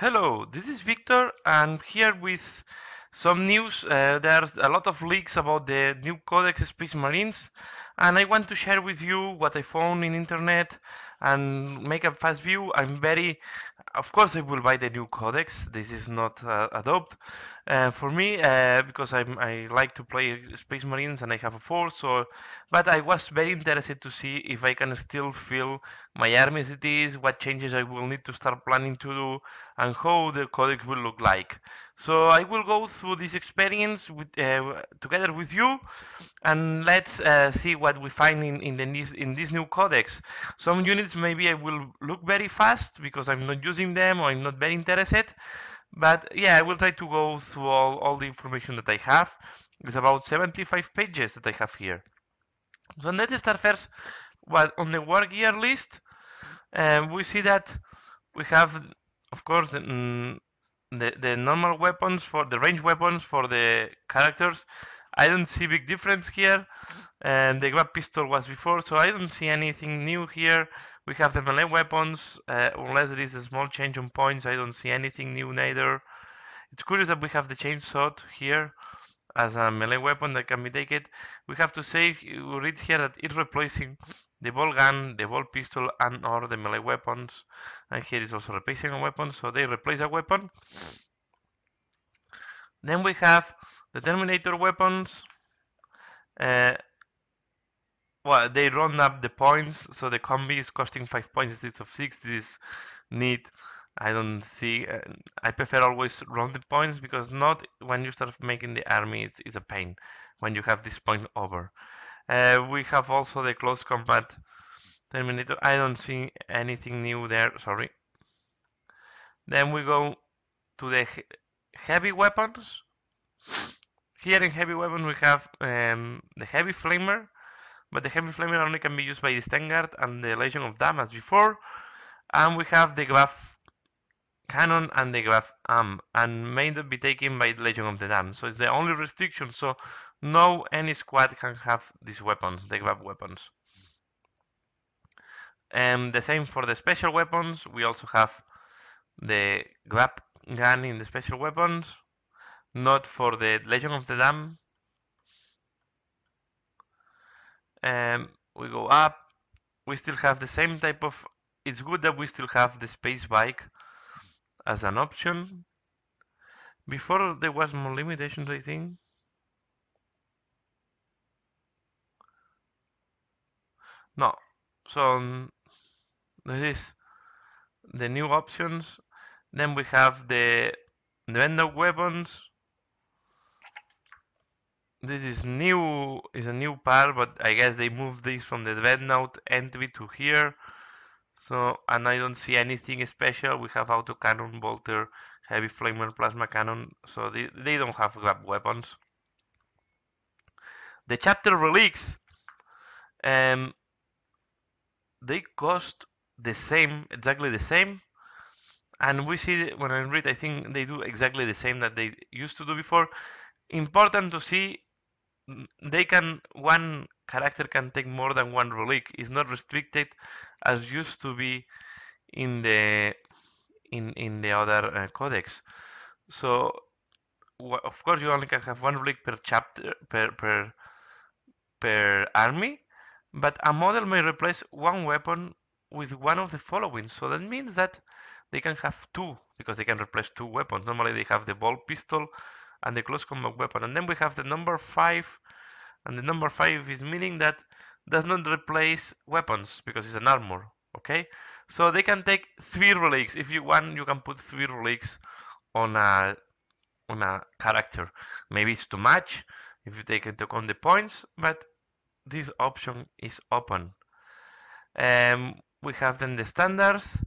Hello, this is Victor. I'm here with some news. There's a lot of leaks about the new Codex Space Marines, and I want to share with you what I found in internet and make a fast view. Of course, I will buy the new Codex. This is not adopt for me because I like to play Space Marines and I have a force. But I was very interested to see if I can still fill my army as it is, what changes I will need to start planning to do, and how the codex will look like. So I will go through this experience together with you, and let's see what we find in this new codex. Some units maybe I will look very fast because I'm not using them or I'm not very interested, but yeah, I will try to go through all the information that I have. It's about 75 pages that I have here. So let's start first. Well, on the Wargear list, we see that we have, of course, the normal weapons for the range weapons for the characters. I don't see big difference here, and the grab pistol was before, so I don't see anything new here. We have the melee weapons, unless there is a small change on points. I don't see anything new neither. It's curious that we have the chainsaw here as a melee weapon that can be taken. We have to say, we read here that it's replacing the ball gun, the ball pistol, and or the melee weapons. And here is also replacing a weapon, so they replace a weapon. Then we have the Terminator weapons. Uh, well, they round up the points, so the combi is costing 5 points instead of 6. This is neat. I don't see. I prefer always rounded points because not when you start making the army is a pain when you have this point over. We have also the close combat Terminator. I don't see anything new there. Sorry. Then we go to the heavy weapons. Here in heavy weapon we have the heavy flamer, but the heavy flamer only can be used by the Standard and the Legion of Dam as before. And we have the Graf Cannon and the Graf Am, and may not be taken by the Legion of the Dam. So it's the only restriction. So no any squad can have these weapons, the Graf weapons. And the same for the special weapons. We also have the Grab gun in the special weapons, not for the Legion of the Dam. We go up. We still have the same type of. It's good that we still have the space bike as an option. Before there was more limitations, I think. No. So this is the new options. Then we have the vendor weapons. This is a new part, but I guess they moved this from the dreadnought entry to here. So, and I don't see anything special. We have autocannon, bolter, heavy flamer, plasma cannon. So they don't have grab weapons. The chapter relics, um, they cost the same, exactly the same. And we see when I read, I think they do exactly the same that they used to do before. Important to see, one character can take more than one relic. It's not restricted as used to be in the other codex. So of course you only can have one relic per chapter per army, but a model may replace one weapon with one of the following. So that means that they can have two because they can replace two weapons. Normally they have the ball pistol and the close combat weapon, and then we have the number 5, and the number 5 is meaning that does not replace weapons because it's an armor. Okay, so they can take 3 relics. If you want, you can put 3 relics on a character. Maybe it's too much if you take into account the points, but this option is open. We have then the standards,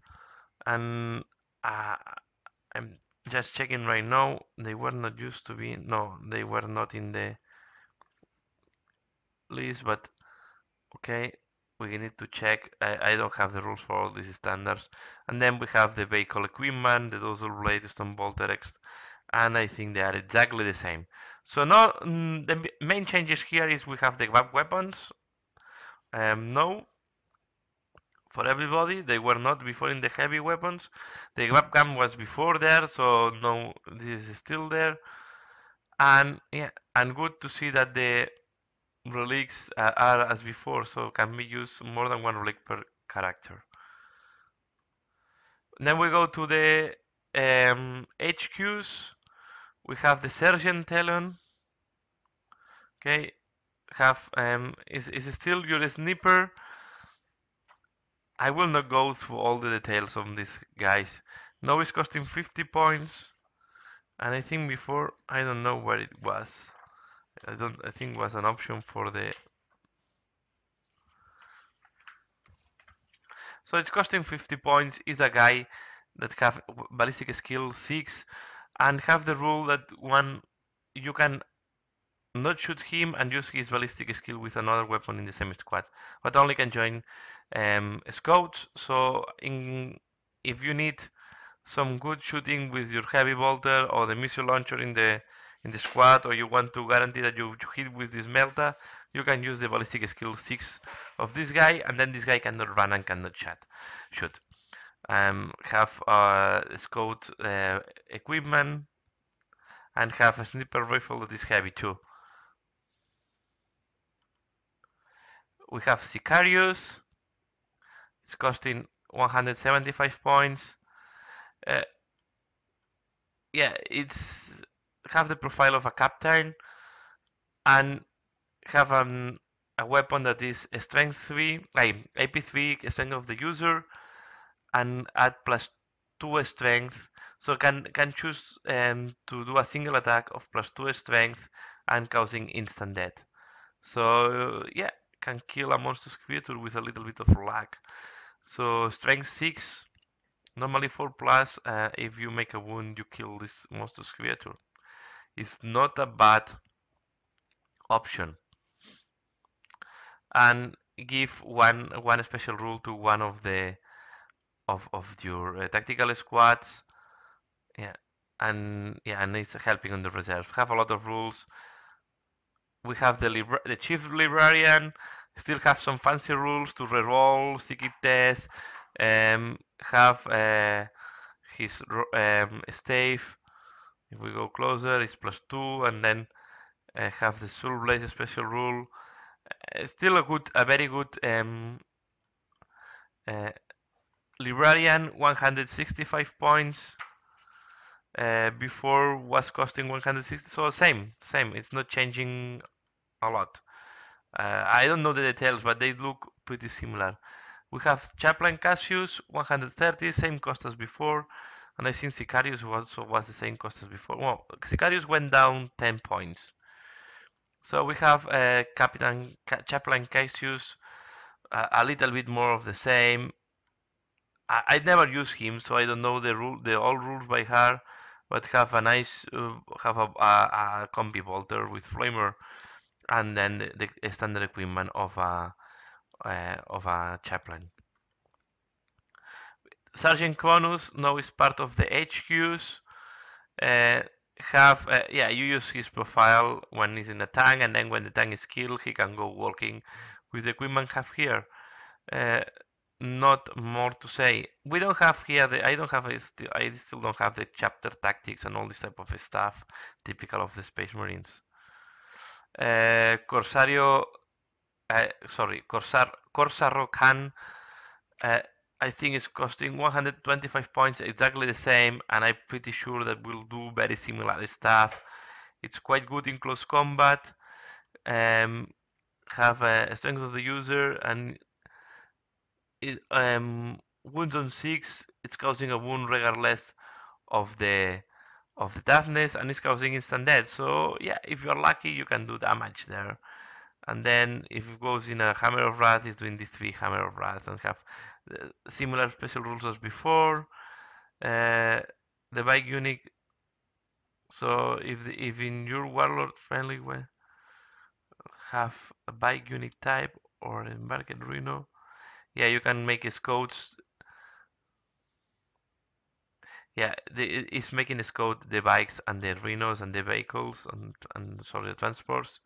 and I'm just checking right now. They were not used to be. No, they were not in the list, but okay, we need to check. I don't have the rules for all these standards. And then we have the vehicle equipment, the dorsal blade, stone bolterex, and I think they are exactly the same. So now the main changes here is we have the grab weapons. No, for everybody. They were not before in the heavy weapons. The grab gun was before there, so no, this is still there. And yeah, and good to see that the relics are as before, so can be used more than one relic per character. Then we go to the HQs. We have the Sergeant Talon. Okay, have is still your sniper. I will not go through all the details of these guys. Now it's costing 50 points, and I think before I don't know where it was. I think it was an option for the. So it's costing 50 points. Is a guy that have ballistic skill 6 and have the rule that one you can not shoot him and use his ballistic skill with another weapon in the same squad, but only can join scouts. So if you need some good shooting with your heavy bolter or the missile launcher in the squad, or you want to guarantee that you hit with this melta, you can use the ballistic skill 6 of this guy, and then this guy cannot run and cannot shoot. Have scout equipment and have a sniper rifle that is heavy too. We have Sicarius. It's costing 175 points. Uh, yeah, it's have the profile of a captain and have a weapon that is strength 3, like AP 3, strength of the user, and add plus 2 strength. So can choose to do a single attack of plus 2 strength and causing instant death. So yeah, can kill a monstrous creature with a little bit of luck. So strength 6, normally 4 plus. If you make a wound, you kill this monstrous creature. It's not a bad option. And give one special rule to one of the of your tactical squads. Yeah, and it's helping on the reserve. Have a lot of rules. We have the chief librarian. Still have some fancy rules to reroll, secret test. Have his stave. If we go closer, it's plus 2, and then have the soul blaze special rule. Still a very good uh, librarian, 165 points. Before was costing 160, so same. It's not changing a lot. I don't know the details, but they look pretty similar. We have Chaplain Cassius, 130, same cost as before, and I think Sicarius also was the same cost as before. Well, Sicarius went down 10 points. So we have Chaplain Cassius, a little bit more of the same. I never use him, so I don't know the all rules by heart. But have a nice, have a combi bolter with flamer, and then the standard equipment of a chaplain. Sergeant Cronus now is part of the HQs. Uh, yeah, you use his profile when he's in a tank, and then when the tank is killed, he can go walking with the equipment have here. Uh, Not more to say. We don't have here I don't have I still don't have the chapter tactics and all this type of stuff typical of the Space Marines. Corsario, Corsaro Khan, uh, I think it's costing 125 points, exactly the same, and I'm pretty sure that we'll do very similar stuff. It's quite good in close combat. Have a strength of the user and wounds on 6, it's causing a wound regardless of the toughness, and it's causing instant death. So yeah, if you're lucky, you can do damage there. And then if it goes in a Hammer of Wrath, it's doing the 3 Hammer of Wrath and have similar special rules as before. The bike unit. So if in your warlord friendly way have a bike unit type or embarked Rhino, yeah, you can make scouts. Yeah, it's making scout the bikes and the rhinos and the vehicles and sorry, the transports.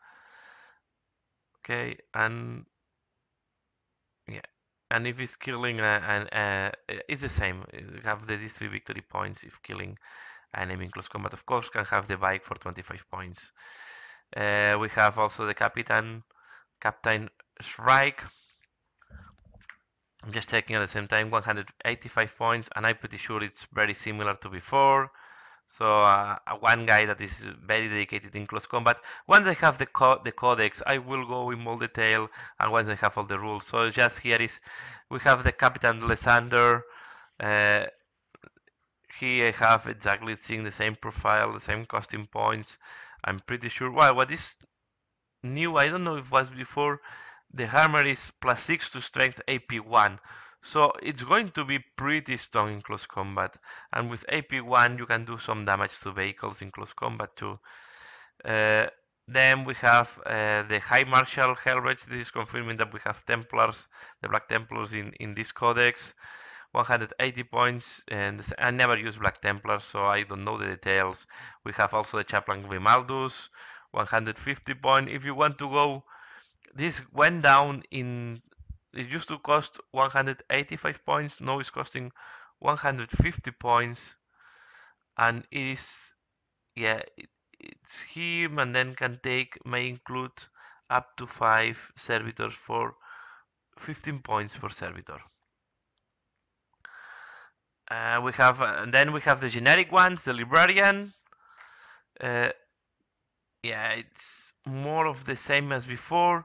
Okay, and yeah, and if it's killing it's the same. You have the these 3 victory points if killing an enemy in close combat. Of course, can have the bike for 25 points. We have also the Captain Shrike. I'm just checking at the same time, 185 points, and I'm pretty sure it's very similar to before. So one guy that is very dedicated in close combat. Once I have the codex, I will go in more detail, and once I have all the rules. So just here is, we have the Captain Lysander. Uh, he I have exactly seeing the same profile, the same costing points. I'm pretty sure. Well, what is new, I don't know if it was before, the hammer is +6 to strength AP1. So it's going to be pretty strong in close combat. And with AP1 you can do some damage to vehicles in close combat too. Uh, then we have the High Marshal Helbrecht. This is confirming that we have Templars, the Black Templars in this codex. 180 points, and I never use Black Templars, so I don't know the details. We have also the Chaplain Grimaldus, 150 points. If you want to go, this went down in, it used to cost 185 points, now it's costing 150 points, and it is, yeah, it's him, and then may include up to 5 servitors for 15 points per servitor. We have, and then we have the generic ones, the Librarian. Uh, yeah, it's more of the same as before.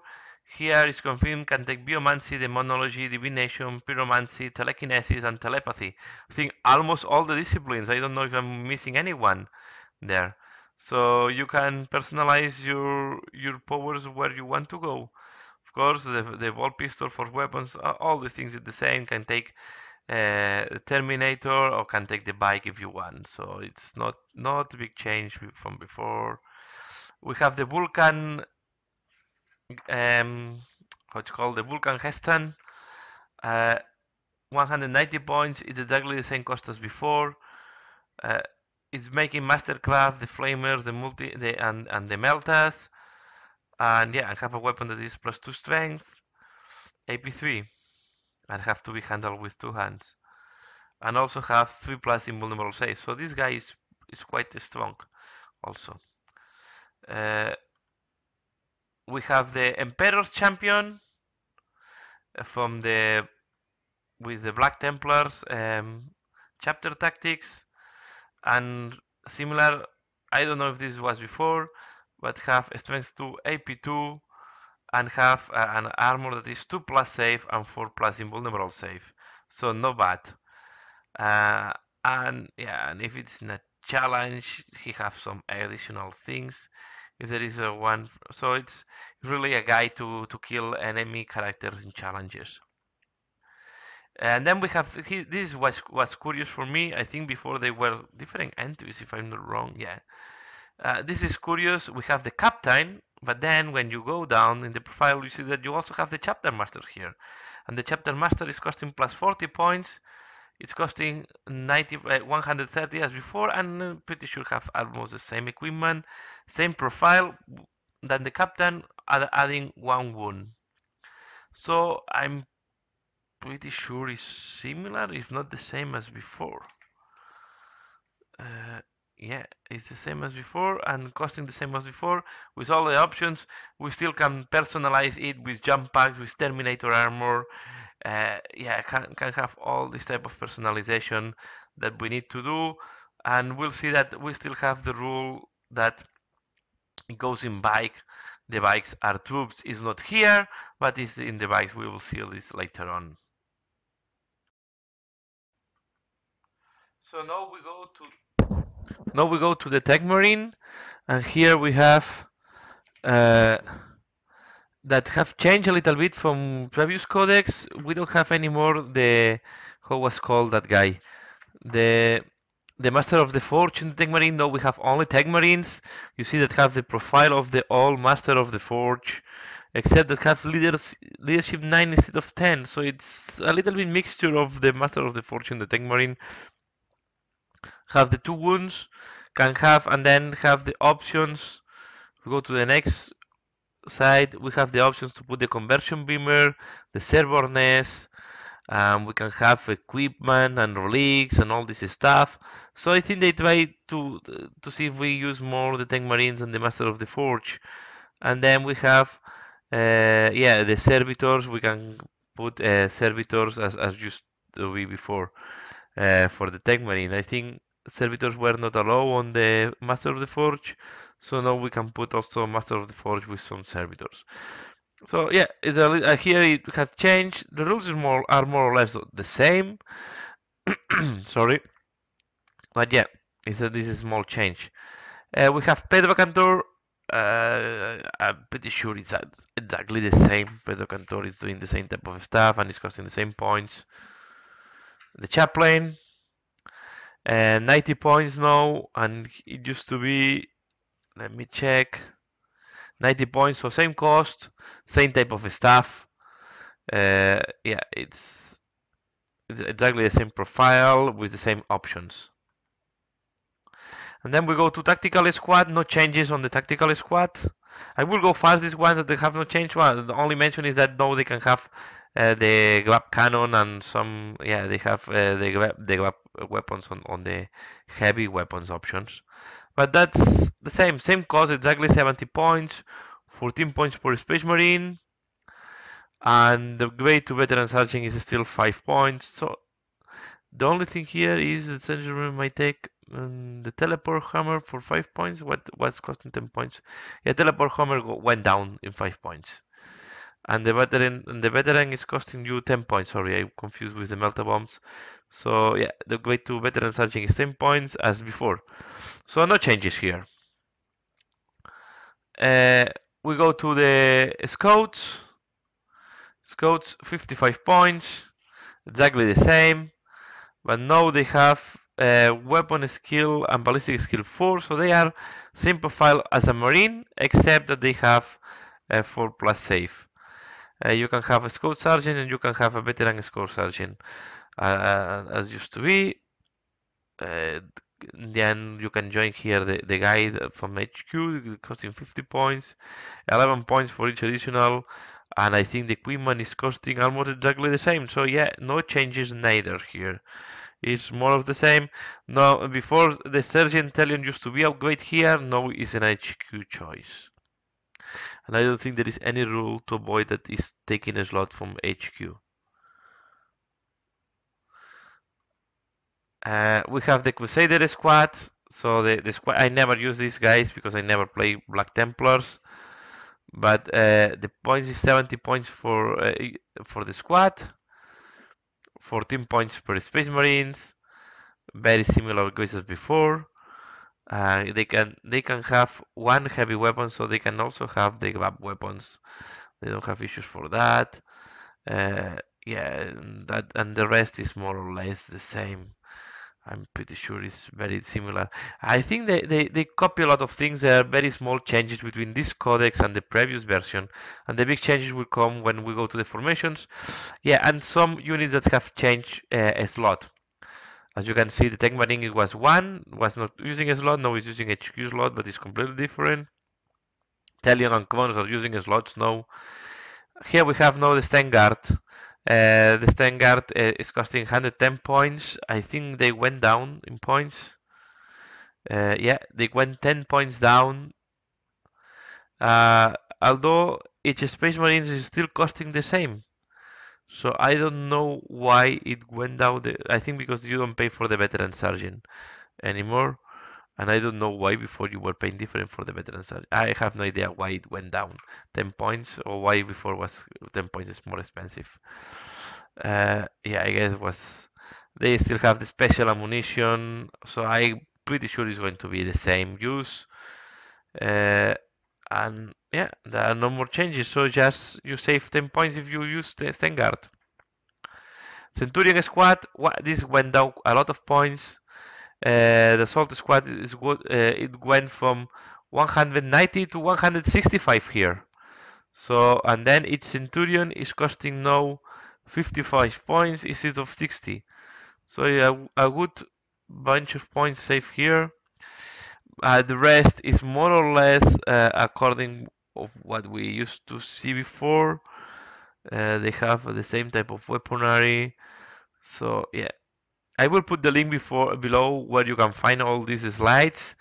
Here is confirmed can take Biomancy, Demonology, Divination, Pyromancy, Telekinesis, and Telepathy. I think almost all the disciplines. I don't know if I'm missing anyone there. So you can personalize your powers where you want to go. Of course, the ball pistol for weapons, all the things are the same. Can take Terminator or can take the bike if you want. So it's not a big change from before. We have the Vulcan, what's called the Vulcan Hestan. Uh, 190 points. It's exactly the same cost as before. Uh, it's making Mastercraft, the Flamers, and the Meltas. And yeah, I have a weapon that is +2 strength, AP3, and have to be handled with 2 hands. And also have 3+ invulnerable save. So this guy is quite strong also. We have the Emperor's Champion from with the Black Templars chapter tactics, and similar. I don't know if this was before, but have strength 2, AP2, and have an armor that is 2+ save and 4+ invulnerable save. So not bad. And yeah, and if it's in a challenge, he have some additional things. If there is a one, so it's really a guide to kill enemy characters in challenges. And then we have this was curious for me. I think before they were different entries, if I'm not wrong. Yeah, this is curious. We have the captain, but then when you go down in the profile, you see that you also have the chapter master here, and the chapter master is costing +40 points. It's costing 130 as before, and pretty sure have almost the same equipment, same profile than the captain, adding 1 wound. So I'm pretty sure it's similar, if not the same as before. Yeah, it's the same as before and costing the same as before. With all the options, we still can personalize it with jump packs, with Terminator armor. Yeah, can have all this type of personalization that we need to do. And we'll see that we still have the rule that it goes in bike. The bikes are troops, is not here, but it's in the bikes. We will see this later on. So now we go to the Tech Marine, and here we have uh, that have changed a little bit from previous codex. We don't have anymore the, how was called that guy, the Master of the Forge in the Tech Marine. No, we have only Tech Marines. You see that have the profile of the old Master of the Forge, except that have leadership 9 instead of 10. So it's a little bit mixture of the Master of the Forge in the Tech Marine. Have the 2 wounds, can have, and then have the options. We go to the next side. We have the options to put the conversion beamer, the server nest, We can have equipment and relics and all this stuff. So I think they try to see if we use more the Tank Marines and the Master of the Forge. And then we have yeah, the servitors. We can put servitors as used to be before for the Tank Marine. I think servitors were not allowed on the Master of the Forge, so now we can put also Master of the Forge with some servitors. So yeah, here it has changed. The rules are more or less the same. Sorry, but yeah, this is a small change. We have Pedro Cantor. I'm pretty sure it's exactly the same. Pedro Cantor is doing the same type of stuff and is costing the same points. The chaplain, 90 points now, and it used to be. Let me check. 90 points, so same cost, same type of stuff. Yeah, it's exactly the same profile with the same options. And then we go to tactical squad, no changes on the tactical squad. I will go fast these ones that they have no change. Well, the only mention is that now they can have the grab cannon and some, yeah, they have the grab weapons on the heavy weapons options. But that's the same cost, exactly 70 points, 14 points per Space Marine, and the grade to veteran sergeant is still 5 points. So the only thing here is that Saint-Germain might take the teleport hammer for 5 points. What's costing 10 points? Yeah, teleport hammer went down in 5 points. And the veteran is costing you 10 points. Sorry, I'm confused with the melta bombs. So yeah, the grade to veteran sergeant is 10 points as before. So no changes here. Uh, we go to the scouts. Scouts 55 points, exactly the same. But now they have weapon skill and ballistic skill 4, so they are same profile as a marine, except that they have 4 plus save. You can have a scout sergeant and you can have a veteran scout sergeant, as used to be. Uh, then you can join here the guide from HQ, costing 50 points, 11 points for each additional, and I think the equipment is costing almost exactly the same. So yeah, no changes neither here. It's more of the same. Now, before the Sergeant Talion used to be upgrade here, now it's an HQ choice. And I don't think there is any rule to avoid that is taking a slot from HQ. We have the Crusader squad. So the squad, I never use these guys because I never play Black Templars. But the points is 70 points for the squad, 14 points per Space Marines, very similar guys as before. They can have one heavy weapon, so they can also have the grab weapons. They don't have issues for that. Yeah, and the rest is more or less the same. I'm pretty sure it's very similar. I think they copy a lot of things. There are very small changes between this codex and the previous version, and the big changes will come when we go to the formations. Yeah, and some units that have changed a slot. As you can see, the tank marine it was not using a slot, now it's using HQ slot, but it's completely different. Talion and Clones are using slots now. Here we have now the Stengard. The Stengard is costing 110 points. I think they went down in points. Yeah, they went 10 points down. Although each Space Marines is still costing the same. So I don't know why it went down. I think because you don't pay for the veteran sergeant anymore. And I don't know why before you were paying different for the veteran sergeant. I have no idea why it went down 10 points or why before was 10 points is more expensive. Yeah, I guess it was they still have the special ammunition, so I'm pretty sure it's going to be the same use. Uh, and yeah, there are no more changes, so just you save 10 points if you use the Stengard. Centurion squad, this went down a lot of points. The assault squad is good. It went from 190 to 165 here. So and then each centurion is costing now 55 points instead of 60. So yeah, a good bunch of points saved here. The rest is more or less according of what we used to see before. They have the same type of weaponry. So yeah, I will put the link below where you can find all these slides,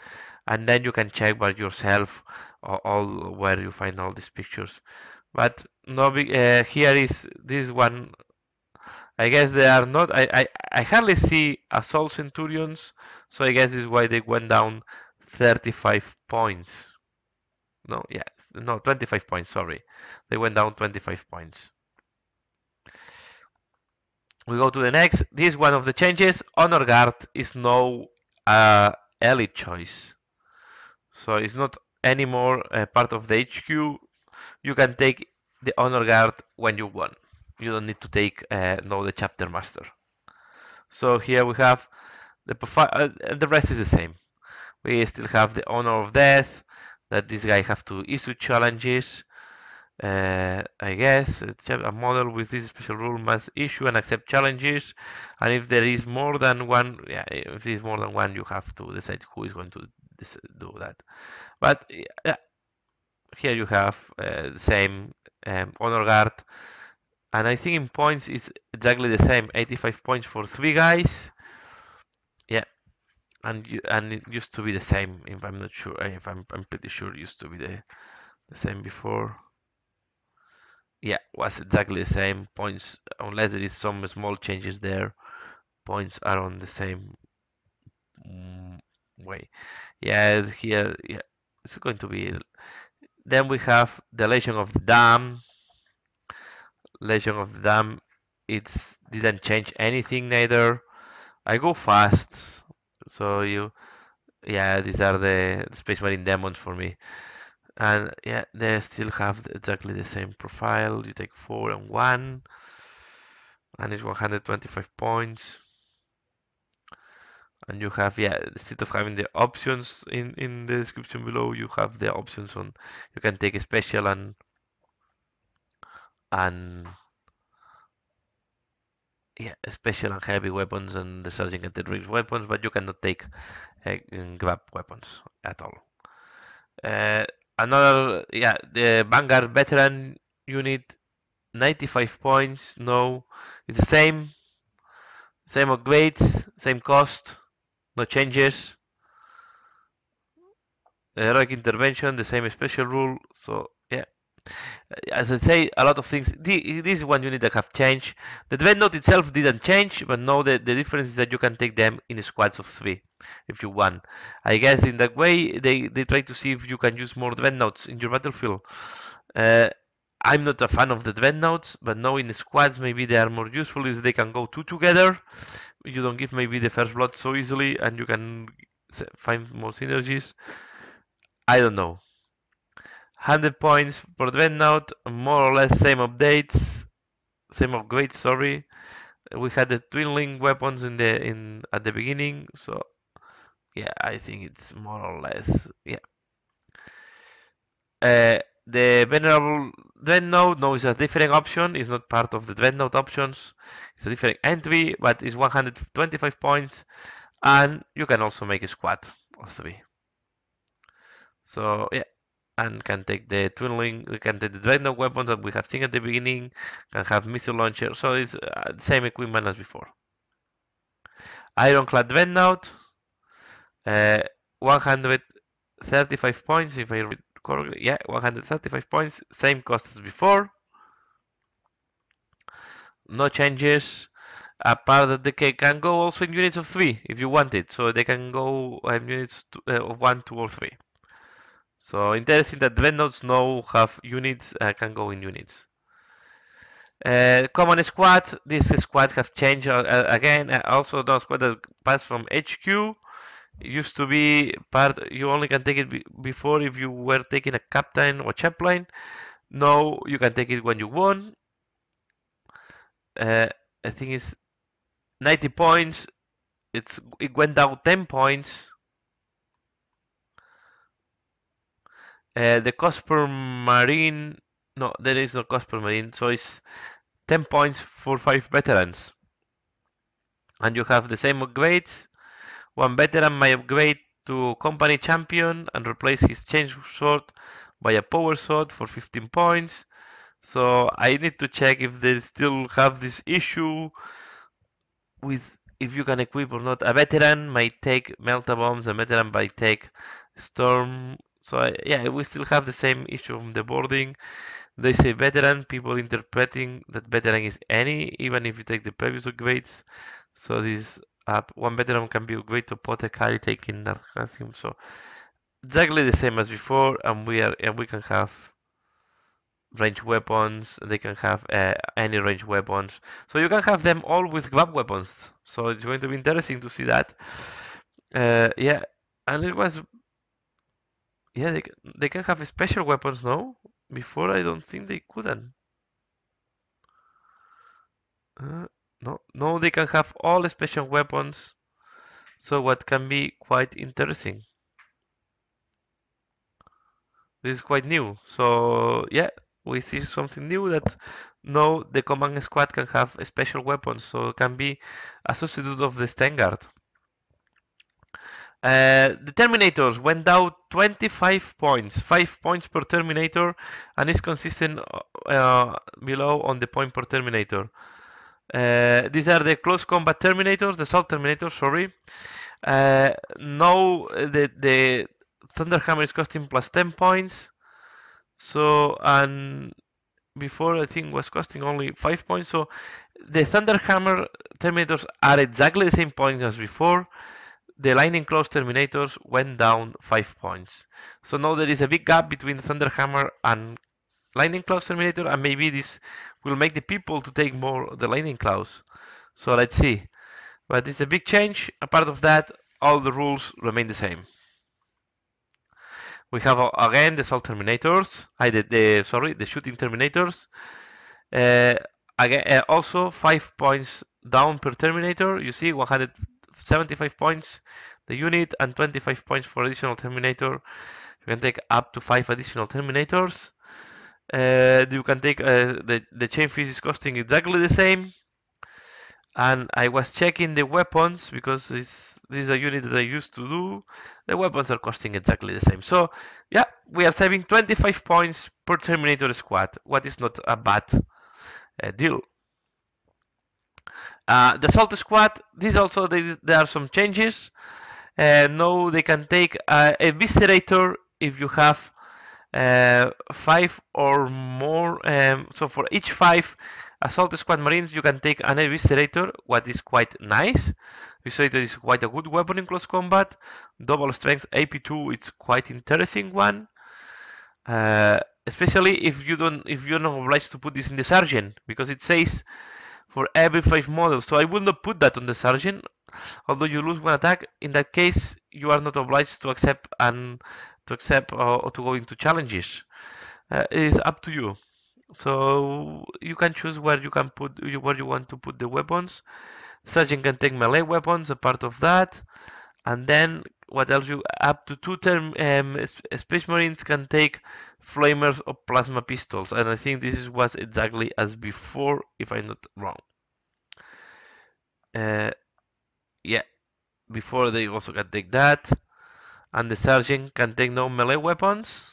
and then you can check by yourself all where you find all these pictures. But no big. Here is this one. I guess they are not. I hardly see assault centurions, so I guess this is why they went down 35 points. No, yeah, no, 25 points. Sorry, they went down 25 points. We go to the next. This is one of the changes. Honor Guard is now elite choice, so it's not anymore part of the HQ. You can take the Honor Guard when you want. You don't need to take the Chapter Master. So here we have the profile, and the rest is the same. We still have the Honor of Death, that this guy have to issue challenges. I guess a model with this special rule must issue and accept challenges, and if there is more than one, yeah, if there is more than one, you have to decide who is going to do that. But yeah, here you have the same honor guard, and I think in points is exactly the same, 85 points for 3 guys. Yeah, and it used to be the same. If I'm not sure, if I'm pretty sure it used to be the same before. Yeah, was exactly the same points, unless there is some small changes there. Points are on the same way. Yeah, here, yeah, it's going to be. Then we have the Legion of the Dam. Legion of the Dam, it's didn't change anything neither. I go fast, so yeah, these are the Space Marine demons for me. And yeah, they still have exactly the same profile. You take 4 and 1, and it's 125 points. And you have, yeah, instead of having the options in the description below, you have the options on, you can take a special and yeah, special and heavy weapons, and the sergeant can take range weapons, but you cannot take grab weapons at all. Uh, Another, yeah, the Vanguard veteran unit, 95 points. No, it's the same upgrades, same cost, no changes. Heroic intervention, the same special rule. So yeah, as I say, a lot of things. This is one unit that have changed. The Dreadnought itself didn't change, but now the difference is that you can take them in squads of 3 if you want. I guess in that way they try to see if you can use more Dreadnoughts in your battlefield. Uh, I'm not a fan of the Dreadnoughts, but now in squads maybe they are more useful if they can go 2 together. You don't give maybe the first blood so easily, and you can find more synergies. I don't know. 100 points for Dreadnought, more or less same updates, same upgrades, sorry. We had the twin weapons in at the beginning, so yeah, I think it's more or less, yeah. The Venerable Dreadnought, no, it's a different option, it's not part of the Dreadnought options, it's a different entry, but it's 125 points, and you can also make a squad of 3. So yeah, and can take the twin we can take the dreadnought weapons that we have seen at the beginning, can have missile launcher, so it's the same equipment as before. Ironclad dreadnought, 135 points if I read correctly. Yeah, 135 points, same cost as before. No changes. Apart that they can go also in units of 3 if you want it, so they can go units of 1, 2, or 3. So interesting that dreadnoughts now have units, can go in units. Common squad. This squad have changed again. Also, the squad that passed from HQ. It used to be part. You only can take it before if you were taking a captain or chaplain. Now you can take it when you won. I think it's 90 points. It went down 10 points. The cost per marine. No, there is no cost per marine. So it's 10 points for 5 veterans. And you have the same upgrades. One veteran may upgrade to company champion and replace his change sword by a power sword for 15 points. So I need to check if they still have this issue with if you can equip or not. A veteran might take Melta bombs, a veteran might take Storm. So yeah, we still have the same issue from the boarding. They say veteran, people interpreting that veteran is any, even if you take the previous upgrades. So this one veteran can be upgraded to apothecary taking that kind of thing. So exactly the same as before, and we can have ranged weapons. They can have any ranged weapons. So you can have them all with grab weapons. So it's going to be interesting to see that. Yeah, and it was yeah they can have special weapons now. Before I don't think they couldn't. No, they can have all special weapons. So what can be quite interesting. This is quite new. So yeah, we see something new that now the command squad can have special weapons, so it can be a substitute of the Stengard. The Terminators went down 25 points, 5 points per Terminator, and is consistent below on the point per Terminator. These are the close combat Terminators, the assault Terminators, sorry. Now the Thunderhammer is costing plus 10 points. So, and before I think was costing only 5 points. So the Thunderhammer Terminators are exactly the same points as before. The Lightning Claws Terminators went down 5 points. So now there is a big gap between Thunderhammer and Lightning Claws Terminator, and maybe this will make the people to take more of the Lightning Claws. So let's see. But it's a big change. Apart of that, all the rules remain the same. We have again the Assault Terminators. The Shooting Terminators. Uh, again, also 5 points down per Terminator. You see, 175 points the unit and 25 points for additional Terminator. You can take up to 5 additional Terminators. You can take the chain phase is costing exactly the same. And I was checking the weapons because this is a unit that I used to do. The weapons are costing exactly the same. So yeah, we are saving 25 points per Terminator squad. What is not a bad deal. The Assault Squad, this also there are some changes. Now they can take a Eviscerator if you have 5 or more. So for each 5 Assault Squad Marines, you can take an Eviscerator, what is quite nice. Eviscerator is quite a good weapon in close combat. Double strength AP2, it's quite interesting one. Especially if you're not obliged to put this in the Sergeant, because it says for every 5 models. So I will not put that on the Sergeant. Although you lose one attack, in that case you are not obliged to accept or to go into challenges. It is up to you. So you can choose where you want to put the weapons. Sergeant can take melee weapons, a part of that, and then what else? You up to 2 Space Marines can take flamers or plasma pistols, and I think this was exactly as before, if I'm not wrong. Yeah, before they also can take that, and the sergeant can take no melee weapons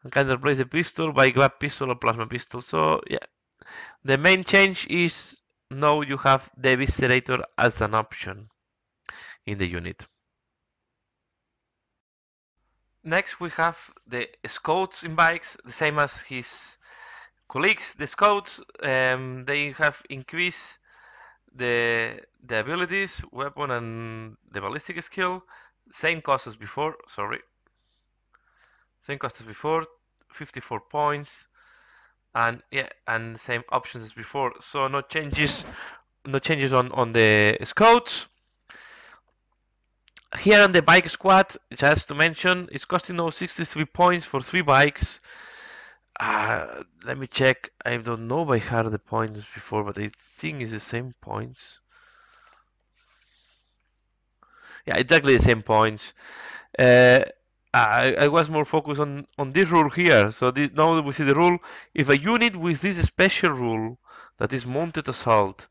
and can replace the pistol by grab pistol or plasma pistol. So yeah, the main change is now you have the eviscerator as an option in the unit. Next we have the scouts in bikes, the same as his colleagues. The scouts they have increased the abilities, weapon, and the ballistic skill. Same cost as before. Sorry, same cost as before. 54 points, and yeah, and same options as before. So no changes, on the scouts. Here on the bike squad, just to mention, it's costing now 63 points for 3 bikes. Let me check. I don't know by heart the points before, but I think it's the same points. Yeah, exactly the same points. Uh, I was more focused on this rule here. So now that we see the rule, if a unit with this special rule that is mounted assault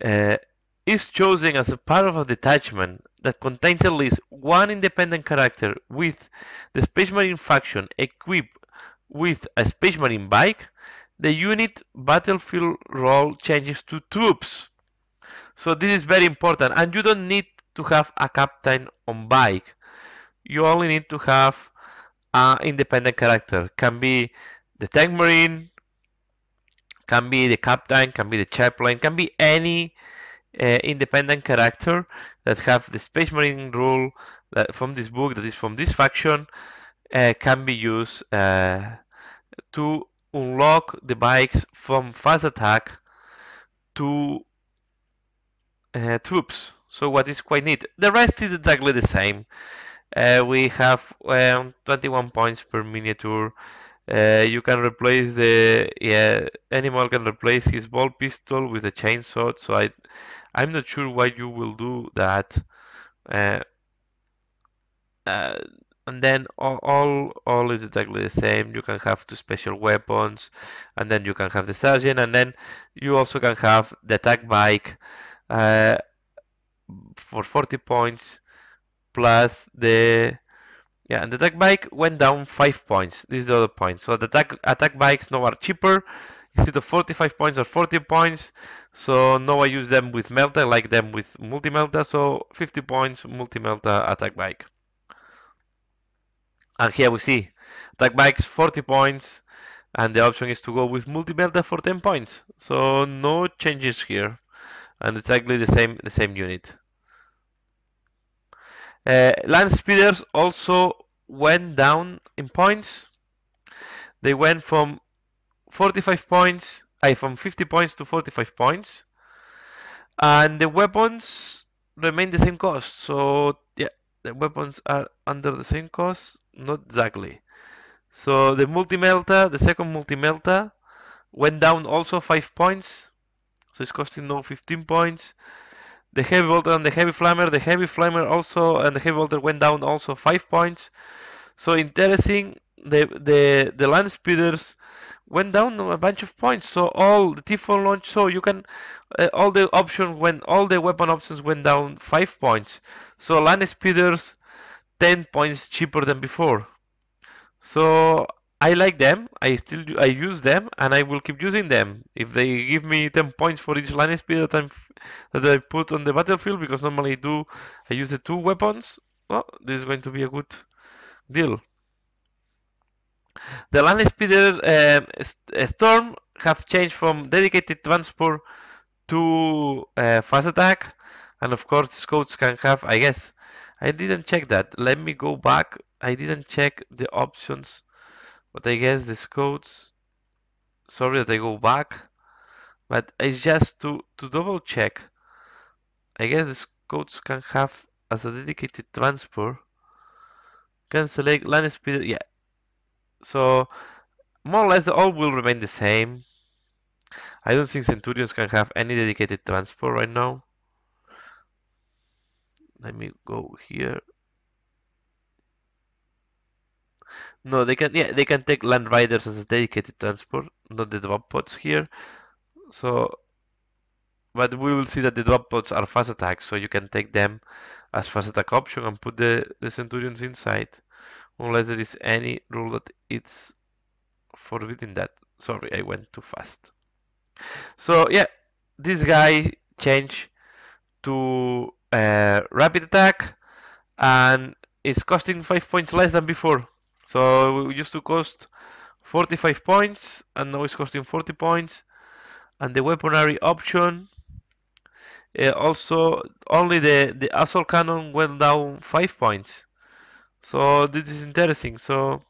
uh, is chosen as a part of a detachment that contains at least one independent character with the Space Marine faction equipped with a Space Marine bike, the unit battlefield role changes to troops. So this is very important, and you don't need to have a captain on bike. You only need to have an independent character. Can be the tank marine, can be the captain, can be the chaplain, can be any independent character that have the Space Marine rule that from this book, that is from this faction, can be used to unlock the bikes from fast attack to troops. So what is quite neat. The rest is exactly the same. We have 21 points per miniature. You can replace the animal can replace his ball pistol with a chainsaw. So I'm not sure why you will do that. Uh, uh, and then all is exactly the same. You can have two special weapons, and then you can have the sergeant, and then you also can have the attack bike uh, for 40 points plus the yeah, and the attack bike went down 5 points. This is the other point. So the attack bikes now are cheaper. Instead of 45 points or 40 points. So now I use them with Melta, I like them with multi-Melta. So 50 points multi-Melta attack bike. And here we see attack bikes 40 points. And the option is to go with multi-Melta for 10 points. So no changes here. And it's exactly the same unit. Land speeders also went down in points. They went from 45 points, from 50 points to 45 points. And the weapons remain the same cost. So, yeah, the weapons are under the same cost, not exactly. So, the second multi-melta, went down also 5 points. So, it's costing now 15 points. The heavy bolter and the heavy flamer also, and the heavy bolter went down also 5 points. So interesting, the land speeders went down a bunch of points. So all the T4 launch, so you can all the weapon options went down 5 points. So land speeders 10 points cheaper than before. So I like them. I use them, and I will keep using them. If they give me 10 points for each land speed that I put on the battlefield, because normally I use the two weapons. Well, this is going to be a good deal. The land speeder storm have changed from dedicated transport to fast attack, and of course scouts can have. I guess I didn't check that. Let me go back. I didn't check the options, but I guess the scouts. Sorry that I go back, but it's just to double check. I guess the scouts can have as a dedicated transport. Can select land speeder. Yeah. So more or less all will remain the same. I don't think Centurions can have any dedicated transport right now. Let me go here. No, they can. Yeah, they can take Land Riders as a dedicated transport, not the drop pods here. So, but we will see that the drop pods are fast attacks, so you can take them as fast attack option and put the Centurions inside, unless there is any rule that it's forbidding that. Sorry, I went too fast. So yeah, this guy changed to rapid attack, and it's costing 5 points less than before. So we used to cost 45 points, and now it's costing 40 points. And the weaponry option, also only the assault cannon went down 5 points. So this is interesting. So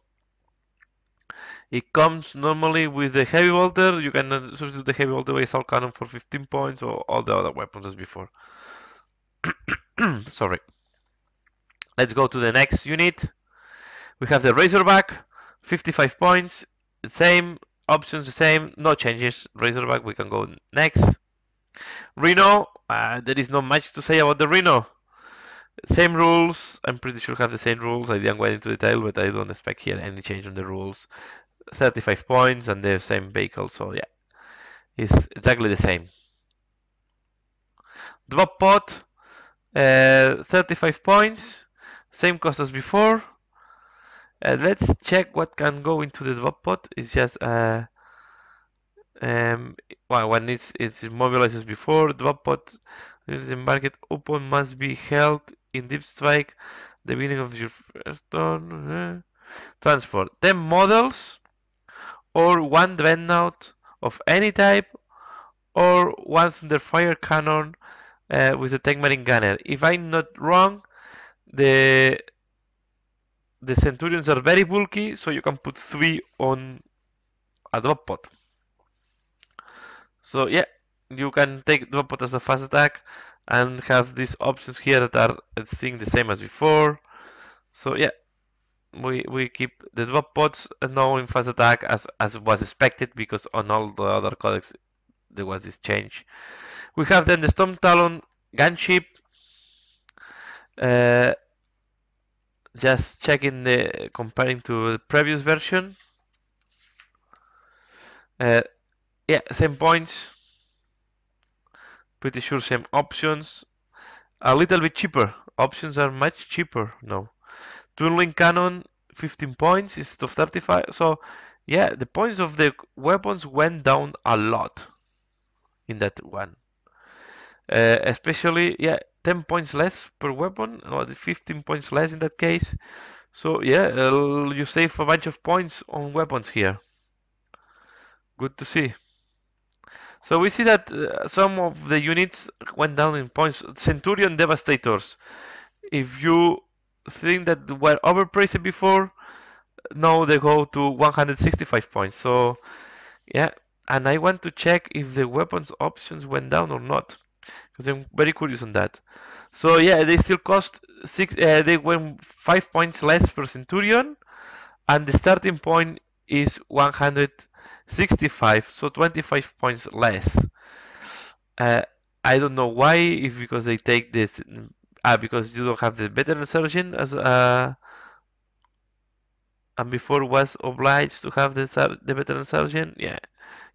it comes normally with the heavy bolter. You can substitute the heavy bolter by assault cannon for 15 points, or all the other weapons as before. Sorry. Let's go to the next unit. We have the Razorback, 55 points, the same, options the same, no changes. Razorback, we can go next. Rhino, there is not much to say about the Rhino. Same rules, I'm pretty sure have the same rules. I didn't go into detail, but I don't expect here any change on the rules. 35 points and the same vehicle, so yeah, it's exactly the same. Drop pod, 35 points, same cost as before. Let's check what can go into the drop pod. It's just Um, well, when it's immobilized as before, drop pod embarked upon must be held in deep strike the beginning of your first turn. Transport 10 models or one dreadnought of any type or one thunderfire cannon with a tank marine gunner. If I'm not wrong, the the centurions are very bulky, so you can put 3 on a drop pod. So yeah, you can take drop pod as a fast attack and have these options here that are I think the same as before. So yeah, we keep the drop pods now in fast attack as was expected because on all the other codex there was this change. We have then the Storm Talon gunship. Uh, just checking the comparing to the previous version. Uh, yeah, same points. Pretty sure same options. A little bit cheaper. Options are much cheaper now. Twirling cannon, 15 points instead of 35. So yeah, the points of the weapons went down a lot in that one. Especially, yeah, 10 points less per weapon, or 15 points less in that case. So yeah, you save a bunch of points on weapons here. Good to see. So we see that some of the units went down in points. Centurion Devastators. If you think that were overpriced before, now they go to 165 points. So yeah, and I want to check if the weapons options went down or not, because I'm very curious on that. So yeah, they still cost six. They went 5 points less per Centurion, and the starting point is 165, so 25 points less. Uh, I don't know why. If because they take this, because you don't have the veteran sergeant as and before was obliged to have the veteran sergeant. Yeah,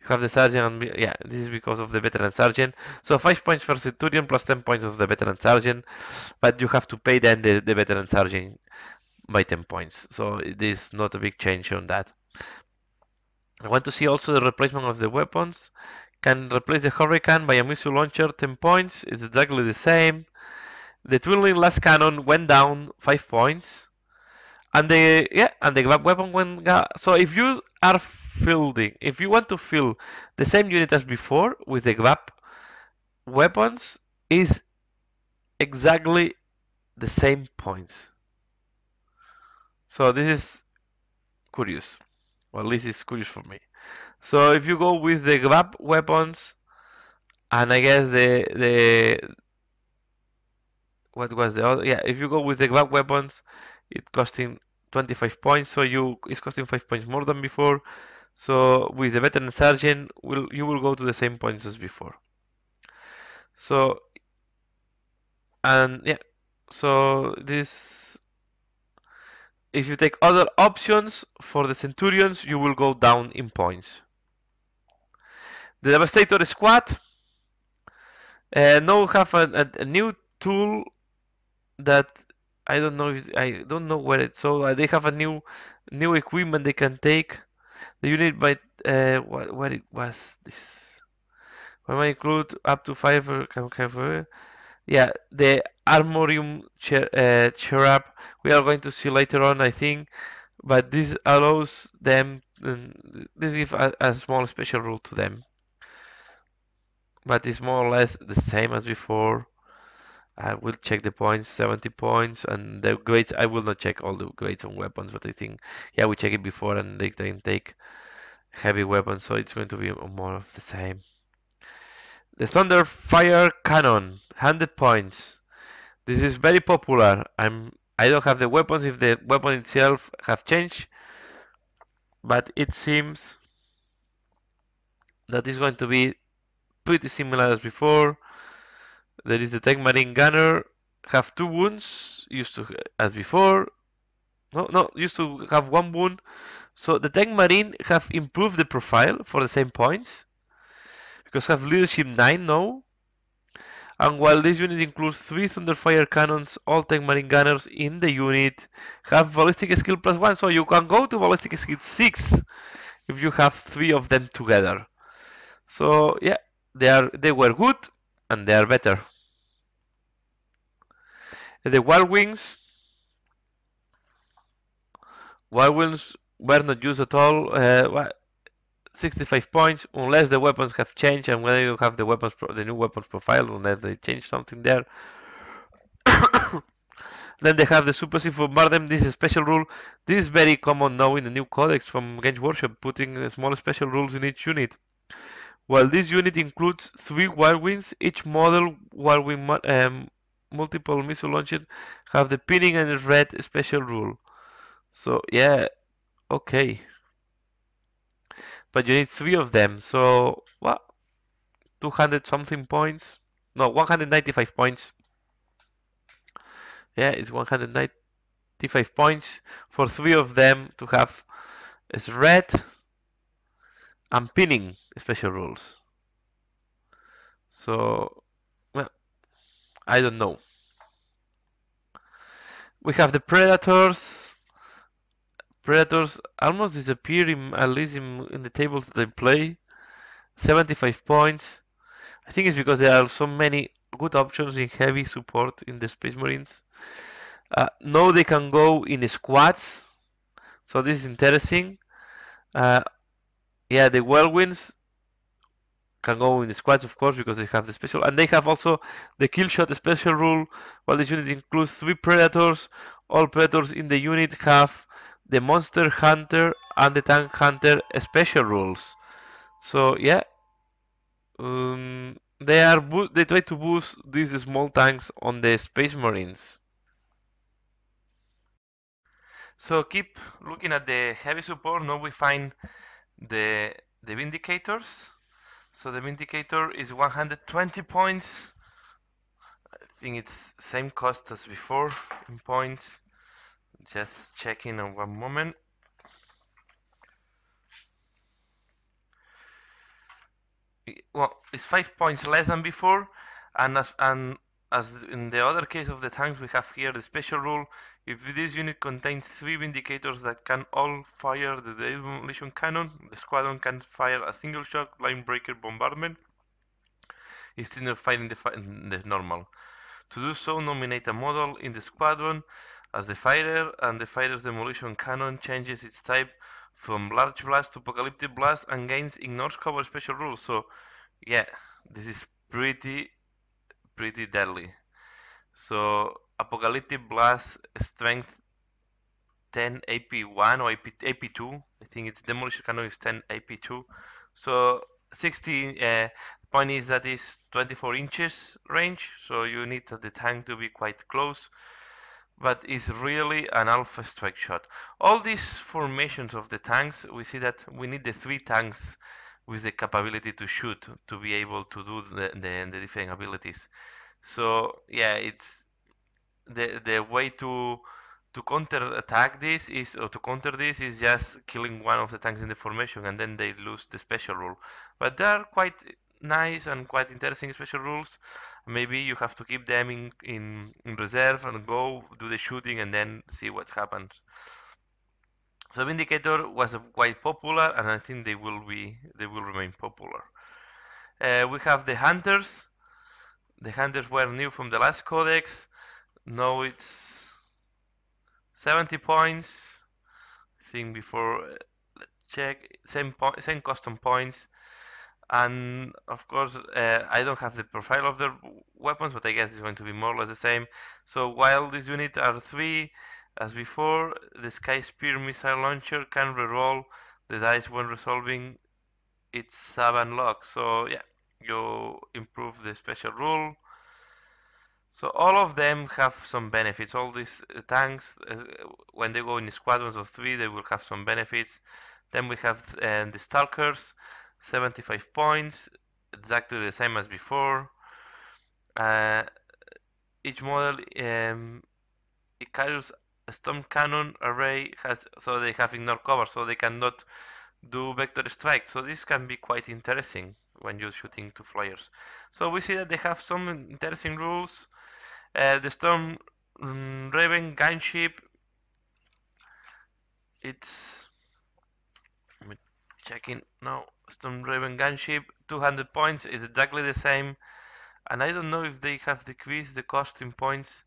you have the sergeant. And, yeah, this is because of the veteran sergeant. So 5 points for centurion plus 10 points of the veteran sergeant, but you have to pay then the veteran sergeant by 10 points. So it is not a big change on that. I want to see also the replacement of the weapons. Can replace the Hurricane by a missile launcher, 10 points. It's exactly the same. The twirling last cannon went down 5 points. And the grab weapon went down. So if you are fielding, if you want to fill the same unit as before with the grab weapons, is exactly the same points. So this is curious. Well, at least it's curious for me. So if you go with the grab weapons, and I guess the what was the other? Yeah, if you go with the grab weapons, it costing 25 points, so it's costing 5 points more than before. So with the veteran sergeant, you will go to the same points as before. So and yeah, so this if you take other options for the centurions, you will go down in points. The Devastator Squad now have a new tool that I don't know where it's so they have a new equipment they can take. The unit might what it was this. When I include up to 5 can have yeah, the Armorium Cherub we are going to see later on, I think, but this allows them, this gives a small special rule to them, but it's more or less the same as before. I will check the points, 70 points, and the grades. I will not check all the grades on weapons, but I think, yeah, we checked it before, and they can take heavy weapons, so it's going to be more of the same. The Thunderfire Cannon, 100 points. This is very popular. I don't have the weapons if the weapon itself have changed, but it seems that is going to be pretty similar as before. There is the Tank Marine Gunner, have 2 wounds, used to as before. No, used to have 1 wound. So the Tank Marine have improved the profile for the same points because have leadership 9 now. And while this unit includes 3 Thunderfire cannons, all Tank Marine Gunners in the unit have ballistic skill +1, so you can go to ballistic skill 6 if you have 3 of them together. So yeah, they were good and they are better. The Wild Wings were not used at all. 65 points unless the weapons have changed and when you have the new weapons profile unless they change something there. Then they have the suppressive bombardment. This is a special rule. This is very common now in the new codex from Games Workshop, putting small special rules in each unit. While this unit includes 3 Warwings, each model Warwing multiple missile launcher have the pinning and red special rule. So yeah, okay. But you need 3 of them. So what? 200 something points? No, 195 points. Yeah, it's 195 points for 3 of them to have as red and pinning special rules. So, well, I don't know. We have the Predators. Predators almost disappear at least in the tables that I play. 75 points. I think it's because there are so many good options in heavy support in the Space Marines. Now they can go in squads, so this is interesting. Uh, yeah, the Whirlwinds can go in the squads, of course, because they have the special, and they have also the kill shot special rule. While this unit includes 3 predators, all predators in the unit have the monster hunter and the tank hunter special rules. So yeah, they try to boost these small tanks on the space marines. So keep looking at the heavy support. Now we find the the Vindicators. So the Vindicator is 120 points. I think it's same cost as before in points. Just checking on one moment. Well, it's 5 points less than before, and as in the other case of the tanks, we have here the special rule. If this unit contains 3 Vindicators that can all fire the demolition cannon, the squadron can fire a single shot line breaker bombardment instead of fighting the normal. To do so, nominate a model in the squadron as the fighter, and the fighter's demolition cannon changes its type from large blast to apocalyptic blast and gains ignores cover special rules. So yeah, this is pretty deadly. So apocalyptic blast strength 10 AP1 or AP2. I think its demolition cannon is 10 AP2. So 60 point is that is 24 inches range. So you need the tank to be quite close, but it's really an alpha strike shot. All these formations of the tanks, we see that we need the 3 tanks with the capability to shoot to be able to do the different abilities. So yeah, it's the way to counter attack this is or to counter this is just killing one of the tanks in the formation and then they lose the special rule. But they are quite nice and quite interesting special rules. Maybe you have to keep them in reserve and go do the shooting and then see what happens. So Vindicator was quite popular and I think they will remain popular. We have the Hunters. The Hunters were new from the last codex. Now it's 70 points. I think before check same custom points, and of course I don't have the profile of the weapons, but I guess it's going to be more or less the same. So while this unit are 3, as before, the Sky Spear missile launcher can reroll the dice when resolving its sub unlock. So yeah, you improve the special rule. So all of them have some benefits. All these tanks, when they go in squadrons of 3, they will have some benefits. Then we have the Stalkers, 75 points, exactly the same as before. Uh, each model it carries a storm cannon array has so they have ignore cover, so they cannot do vector strike. So this can be quite interesting when you're shooting two flyers. So we see that they have some interesting rules. The Storm Raven gunship, it's let me Checking now. Storm Raven gunship, 200 points is exactly the same. And I don't know if they have decreased the cost in points.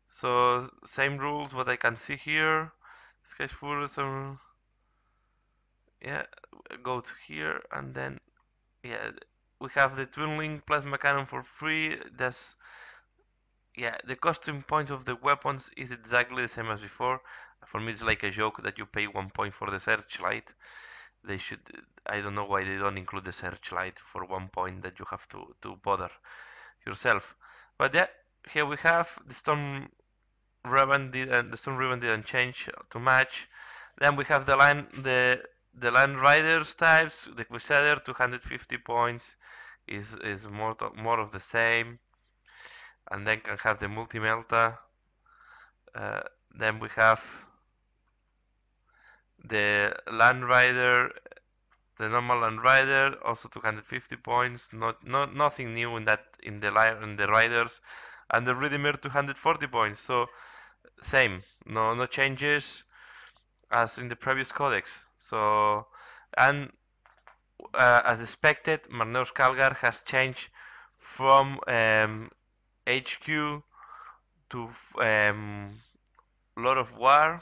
So same rules, what I can see here. Sketch for some, yeah, go to here and then yeah, we have the twin link plasma cannon for free. That's yeah, the costume point of the weapons is exactly the same as before. For me, it's like a joke that you pay 1 point for the searchlight. They should. I don't know why they don't include the searchlight for 1 point that you have to bother yourself. But yeah, here we have the Storm Raven didn't change to match. Then we have the line riders types. The Crusader 250 points is more of the same, and then can have the multi melta. Uh, then we have the Land Rider, the normal Land Rider, also 250 points. Not nothing new in that in the riders, and the Redeemer 240 points. So same, no changes as in the previous codex. So and as expected, Marneus Calgar has changed from HQ to Lord of War.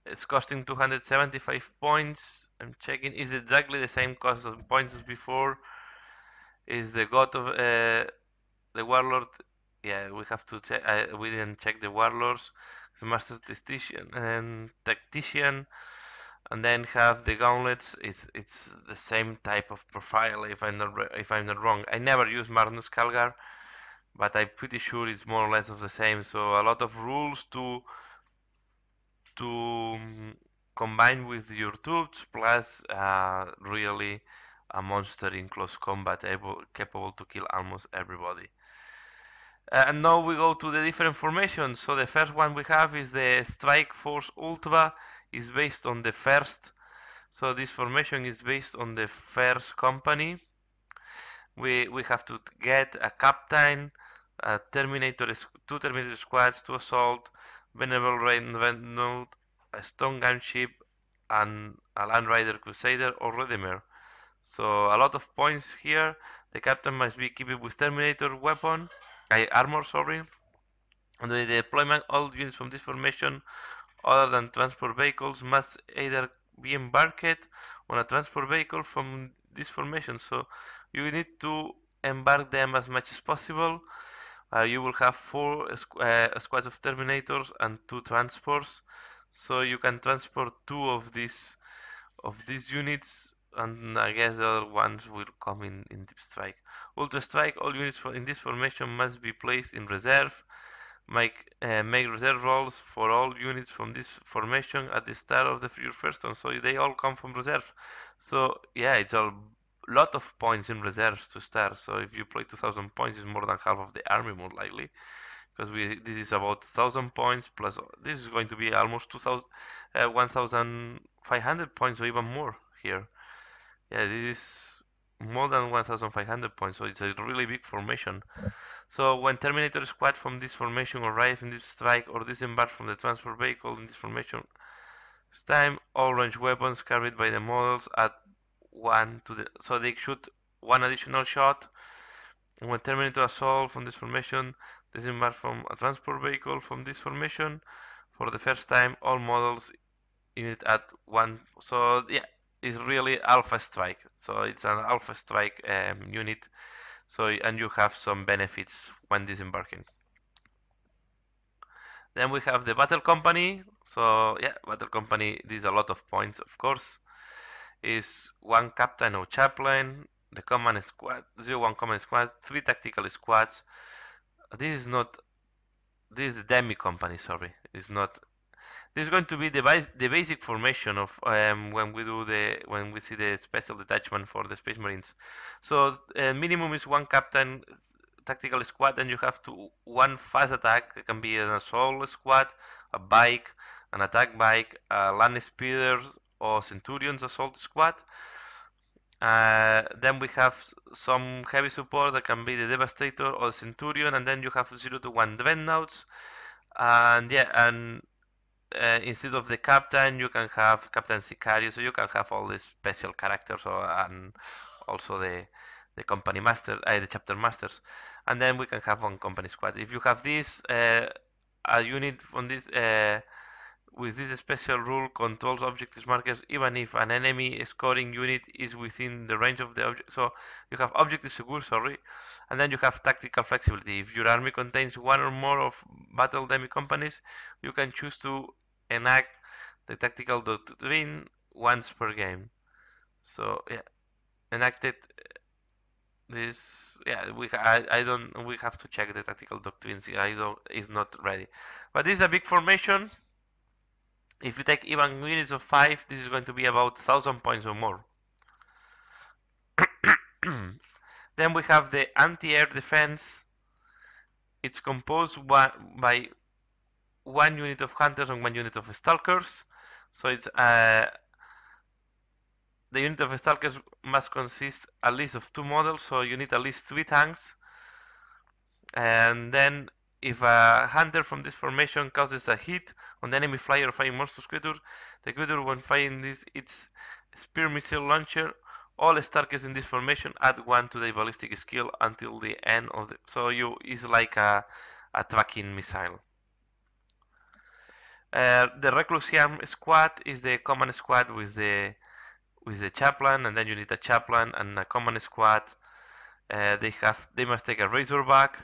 It's costing 275 points. I'm checking. Is exactly the same cost of points as before. Is the god of the warlord? Yeah, we have to check. We didn't check the warlords. The master tactician, and then have the gauntlets. It's the same type of profile. If I'm not wrong, I never used Magnus Calgar, but I'm pretty sure it's more or less of the same. So a lot of rules to combine with your troops, plus really a monster in close combat capable to kill almost everybody. And now we go to the different formations. So the first one we have is the Strike Force Ultra. Is based on the first. So this formation is based on the first company. We have to get a captain, a two Terminator squads, two assault, Venerable Node, a stone gunship, and a Land Rider Crusader or Redeemer. So a lot of points here. The captain must be equipped with Terminator weapon, armor, sorry. And the deployment, all units from this formation other than transport vehicles must either be embarked on a transport vehicle from this formation. So you need to embark them as much as possible. You will have four squads of Terminators and two transports. So you can transport two of these units, and I guess the other ones will come in Deep Strike. Ultra Strike, all units in this formation must be placed in reserve. Make reserve rolls for all units from this formation at the start of your first turn, so they all come from reserve. So yeah, it's a lot of points in reserves to start. So if you play 2,000 points, it's more than half of the army, more likely, because this is about 1,000 points plus. This is going to be almost 2,000, 1,500 points or even more here. Yeah, this is more than 1,500 points, so it's a really big formation. So when Terminator squad from this formation arrive in this strike or disembark from the transport vehicle in this formation, this time all ranged weapons carried by the models add one to the so they shoot one additional shot. And when Terminator assault from this formation disembark from a transport vehicle from this formation, for the first time all models unit at one. So yeah, it's really alpha strike. So it's an alpha strike unit. So and you have some benefits when disembarking. Then we have the battle company. So yeah, battle company. This is a lot of points, of course. Is one captain or chaplain, the command squad, 0-1 command squad, three tactical squads. This is not. This is the demi company. Sorry, it's not. This is going to be the basic formation of when we see the special detachment for the Space Marines. So minimum is one captain, tactical squad, and you have one fast attack. It can be an assault squad, a bike, an attack bike, a land speeders or centurions assault squad. Then we have some heavy support that can be the devastator or the centurion, and then you have 0 to 1 dreadnoughts, and yeah, and instead of the captain, you can have Captain Sicario, so you can have all these special characters, and also the company master, the chapter masters, and then we can have one company squad. If you have this, a unit from this. With this special rule, controls objectives markers even if an enemy scoring unit is within the range of the object. So you have objective secure, sorry, and then you have tactical flexibility. If your army contains one or more of battle demi companies, you can choose to enact the tactical doctrine once per game. So yeah, enacted this. Yeah, I don't. We have to check the tactical doctrines. I don't. Is not ready, but this is a big formation. If you take even units of 5, this is going to be about 1000 points or more. Then we have the anti-air defense. It's composed by one unit of hunters and one unit of stalkers. So it's the unit of stalkers must consist at least of 2 models, so you need at least 3 tanks. And then if a hunter from this formation causes a hit on the enemy flyer or fighting monstrous creature, the creature when firing this its spear missile launcher, all Starkers in this formation add 1 to the ballistic skill until the end of the. So you is like a tracking missile. The Reclusium squad is the command squad with the chaplain, and then you need a chaplain and a command squad. They must take a razorback.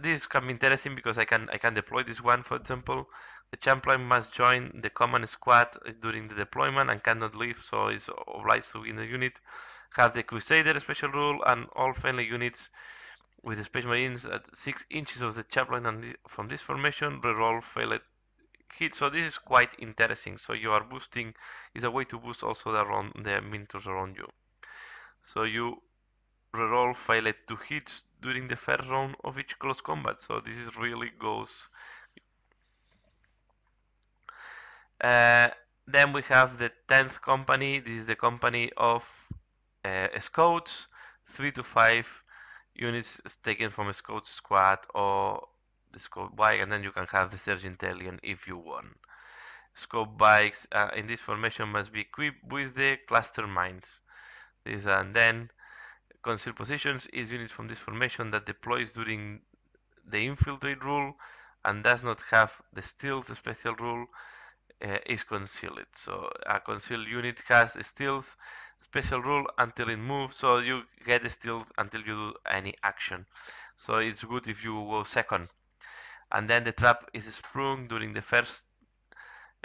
This can be interesting because I can deploy this one. For example, the champion must join the command squad during the deployment and cannot leave, so it's obliged to be in the unit. Have the Crusader special rule, and all friendly units with the Space Marines at 6 inches of the chaplain and from this formation reroll failed hit. So this is quite interesting. So you are boosting is a way to boost also the miniatures around you. So you reroll failed 2 hits during the first round of each close combat. So this is really goes. Uh, then we have the 10th company. This is the company of scouts. 3 to 5 units taken from a scout squad or the scout bike, and then you can have the Sergeantalion if you want. Scout bikes in this formation must be equipped with the cluster mines. And then concealed positions is units from this formation that deploys during the infiltrate rule and does not have the stealth special rule is concealed. So a concealed unit has a stealth special rule until it moves, so you get a stealth until you do any action. So it's good if you go second. And then the trap is sprung during the first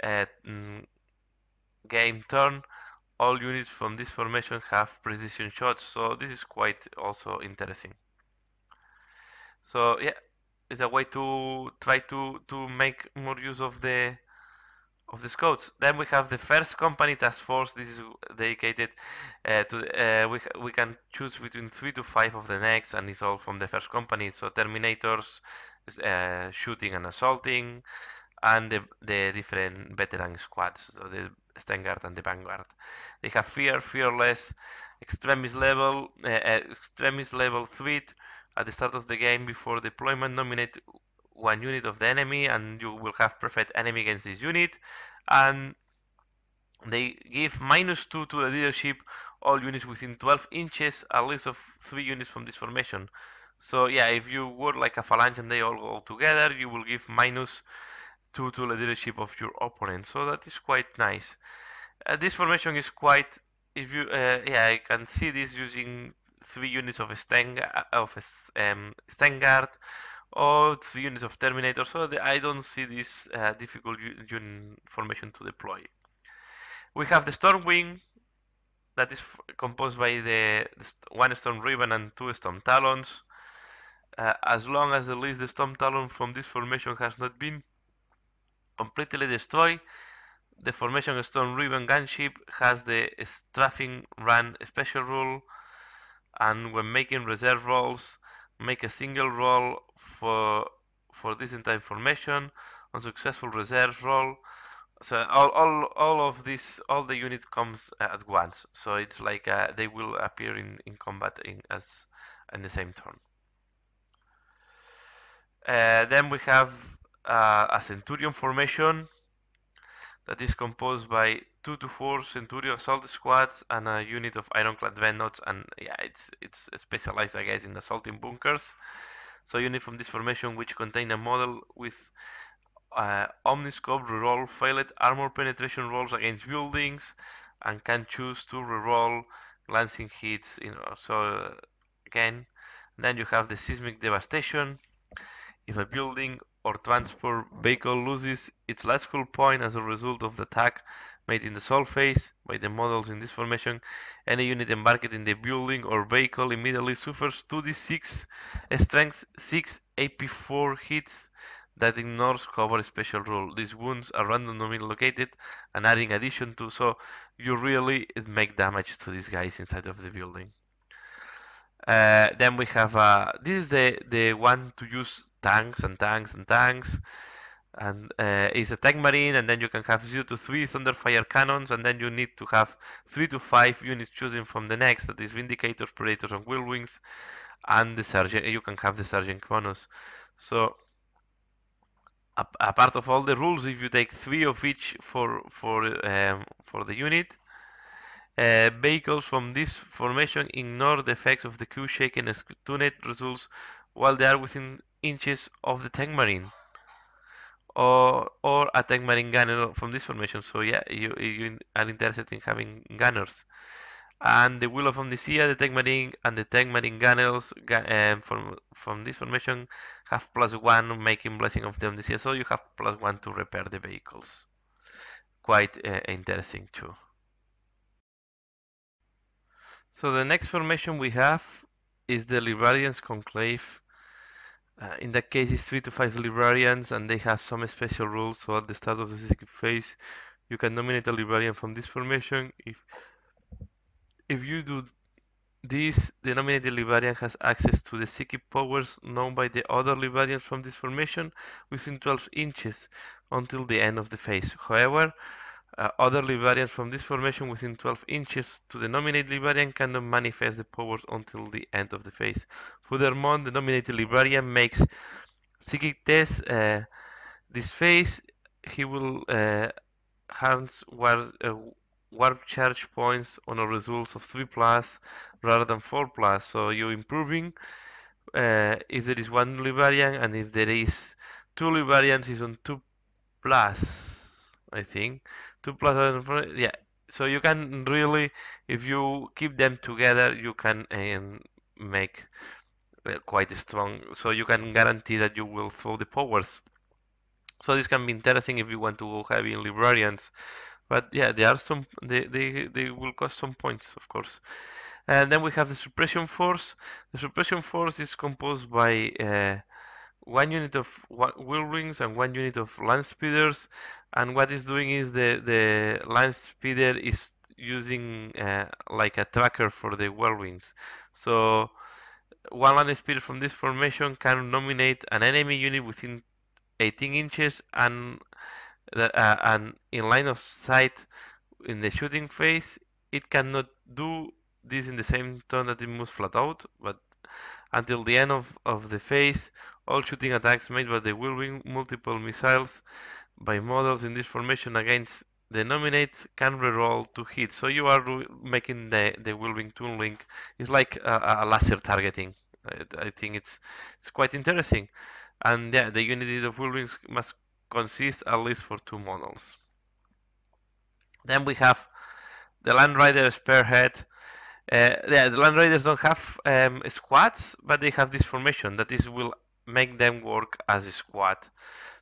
uh, game turn. All units from this formation have precision shots, so this is quite also interesting. So yeah, it's a way to try to make more use of the scouts. Then we have the first company task force. This is dedicated to we can choose between 3 to 5 of the next, and it's all from the first company. So Terminators, shooting and assaulting, and the different veteran squads. So the Vanguard and the Vanguard. They have fear, fearless, extremis level threat at the start of the game before deployment. Nominate one unit of the enemy and you will have perfect enemy against this unit, and they give -2 to the leadership all units within 12 inches at least of 3 units from this formation. So yeah, if you work like a phalanx and they all go together, you will give -2 to the leadership of your opponent, so that is quite nice. This formation is quite, if you yeah, I can see this using 3 units of Stengard or 3 units of Terminator, so I don't see this difficult formation to deploy. We have the Stormwing that is composed by the 1 Storm Ribbon and 2 Storm Talons. As long as at least the Storm Talon from this formation has not been completely destroyed, the formation Storm Ribbon Gunship has the strafing run special rule, and when making reserve rolls, make a single roll for this entire formation. On successful reserve roll, so all of this, all the unit comes at once. So it's like they will appear in combat as in the same turn. Then we have a Centurion formation. that is composed by 2 to 4 Centurion assault squads and a unit of ironclad dreadnoughts, and yeah, it's specialized, I guess, in assaulting bunkers. So unit from this formation which contain a model with omniscope reroll failed armor penetration rolls against buildings and can choose to reroll glancing hits. So again, then you have the seismic devastation. If a building or transport vehicle loses its logical point as a result of the attack made in the assault phase by the models in this formation, any unit embarked in the building or vehicle immediately suffers 2d6 strength 6 AP4 hits that ignores cover special rule. These wounds are randomly located and adding addition to, so you really make damage to these guys inside of the building. Then we have this is the one to use tanks and tanks and tanks, and it's a tank marine, and then you can have 0 to 3 thunderfire cannons, and then you need to have 3 to 5 units chosen from the next, that is vindicators, predators, and whirlwings, and the sergeant. You can have the sergeant bonus. So a part of all the rules, if you take 3 of each for the unit. Vehicles from this formation ignore the effects of the crew shaking as tuned results while they are within inches of the tank marine or a tank marine gunner from this formation. So yeah, you are interested in having gunners. And the Will of Omnicia, the tank marine, and the tank marine gunners from this formation have +1, making Blessing of the Omnicia. So you have +1 to repair the vehicles. Quite interesting too. So the next formation we have is the Librarians Conclave. In that case, it's 3 to 5 Librarians, and they have some special rules. So at the start of the second phase, you can nominate a Librarian from this formation. If you do this, the nominated Librarian has access to the psychic powers known by the other Librarians from this formation within 12 inches until the end of the phase. However, other Librarians from this formation within 12 inches to the nominated Librarian cannot manifest the powers until the end of the phase. Furthermore, the nominated Librarian makes psychic tests this phase. He will harness warp charge points on a results of 3 plus rather than 4 plus. So you're improving if there is one Librarian, and if there is two Librarians is on 2 plus, I think. 2 plus, yeah. So you can really, if you keep them together, you can make quite strong. So you can guarantee that you will throw the powers. So this can be interesting if you want to go heavy in librarians. But yeah, there are some. They will cost some points, of course. And then we have the suppression force. The suppression force is composed by one unit of whirlwings and one unit of land speeders, and what it's doing is the land speeder is using like a tracker for the whirlwings. So one land speeder from this formation can nominate an enemy unit within 18 inches and in line of sight in the shooting phase. It cannot do this in the same turn that it moves flat out, but until the end of the phase, all shooting attacks made by the whirlwind multiple missiles by models in this formation against the nominate can reroll to hit. So you are making the whirlwind tool link. It's like a laser targeting. I think it's quite interesting. And yeah, the unit of whirlwings must consist at least for 2 models. Then we have the Land Rider Spearhead. Yeah, the Land Riders don't have squads, but they have this formation that is will make them work as a squad.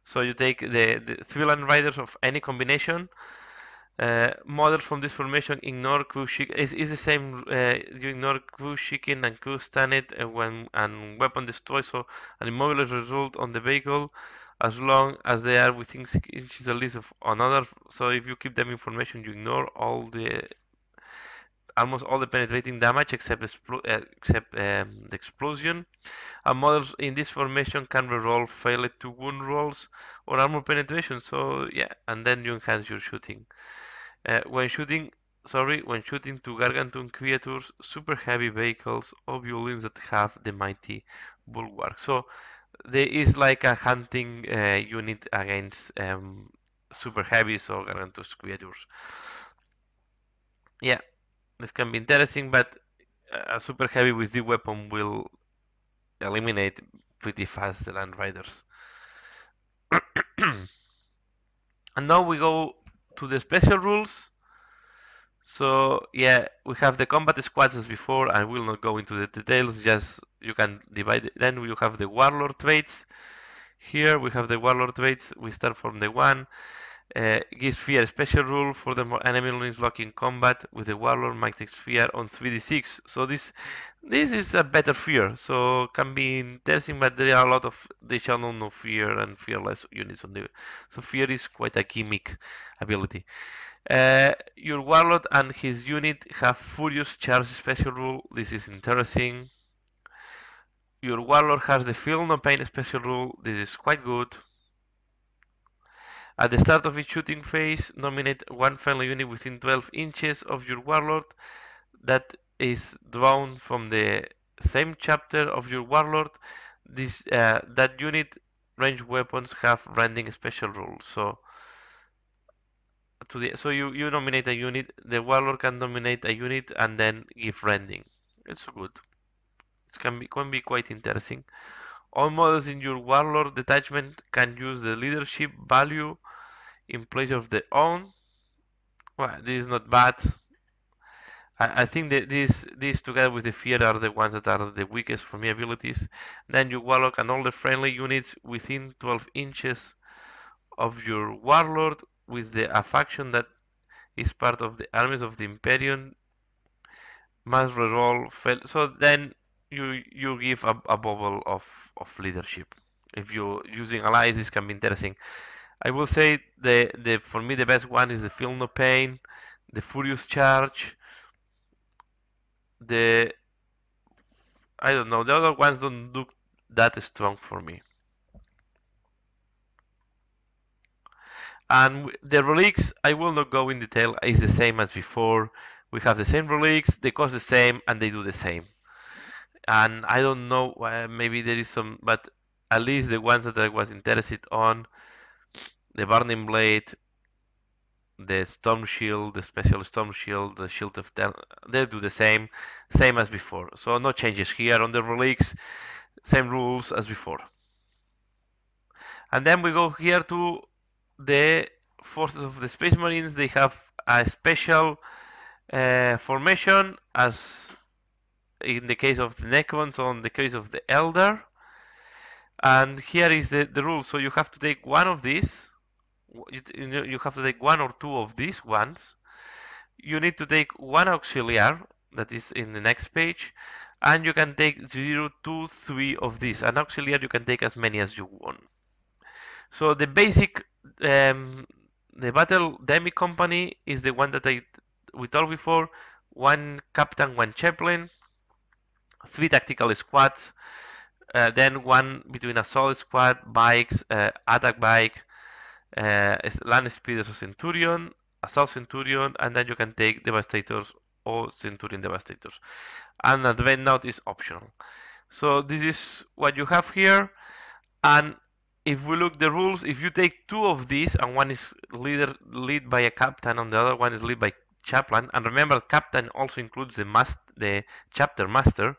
So you take the 3 Land Riders of any combination. Models from this formation ignore crew chic is the same. You ignore crew chicken and crew stunned when and weapon destroy. So an immobilized result on the vehicle as long as they are within 6 inches at least of another. So if you keep them information, you ignore almost all the penetrating damage except the explosion. And models in this formation can reroll failed to wound rolls or armor penetration. So yeah, and then you enhance your shooting. When shooting to gargantuan creatures, super heavy vehicles, or buildings that have the mighty bulwark. So there is like a hunting unit against super heavy, so Gargantuous creatures. Yeah, this can be interesting, but a super heavy with the weapon will eliminate pretty fast the Land Riders. And now we go to the special rules. So yeah, we have the combat squads as before. I will not go into the details, just you can divide it. Then we have the warlord traits. Here we have the warlord traits. We start from the one. Gives fear special rule for the enemy units locked in combat with the warlord might take fear on 3d6. So this is a better fear. So can be interesting, but there are a lot of they shall not know fear and fearless units on the. So fear is quite a gimmick ability. Your warlord and his unit have furious charge special rule. This is interesting. Your warlord has the feel no pain special rule. This is quite good. At the start of each shooting phase, nominate one friendly unit within 12 inches of your warlord that is drawn from the same chapter of your warlord. That unit ranged weapons have rending special rules. So you nominate a unit, the warlord can nominate a unit and then give rending. It's good. It can be quite interesting. All models in your warlord detachment can use the leadership value in place of their own. Well, this is not bad. I think that these together with the fear are the ones that are the weakest for me abilities. Then your warlock and all the friendly units within 12 inches of your warlord with a faction that is part of the armies of the Imperium must reroll. So then you give a bubble of leadership. If you're using allies, this can be interesting. I will say the for me the best one is the Feel No Pain, the Furious Charge, the I don't know. The other ones don't look that strong for me. And the relics, I will not go in detail. It's the same as before. We have the same relics. They cost the same, and they do the same. And I don't know. Maybe there is some, but at least the ones that I was interested on, the Burning Blade, the Storm Shield, the Special Storm Shield, the Shield of Death, they do the same as before. So no changes here on the relics. Same rules as before. And then we go here to the forces of the Space Marines. They have a special formation as in the case of the Necrons or in the case of the Elder. And here is the rule. So you have to take one of these. You have to take one or two of these ones. You need to take one auxiliar that is in the next page. And you can take 0, 2, 3 of these. An auxiliar you can take as many as you want. So the basic, the battle demi company is the one that we talked before. One captain, one chaplain, three tactical squads, then one between assault squad, bikes, attack bike, land speeders or centurion, assault centurion, and then you can take devastators or centurion devastators. And advent note is optional. So this is what you have here. And if we look the rules, if you take two of these and one is lead by a captain and the other one is led by chaplain, and remember captain also includes the chapter master,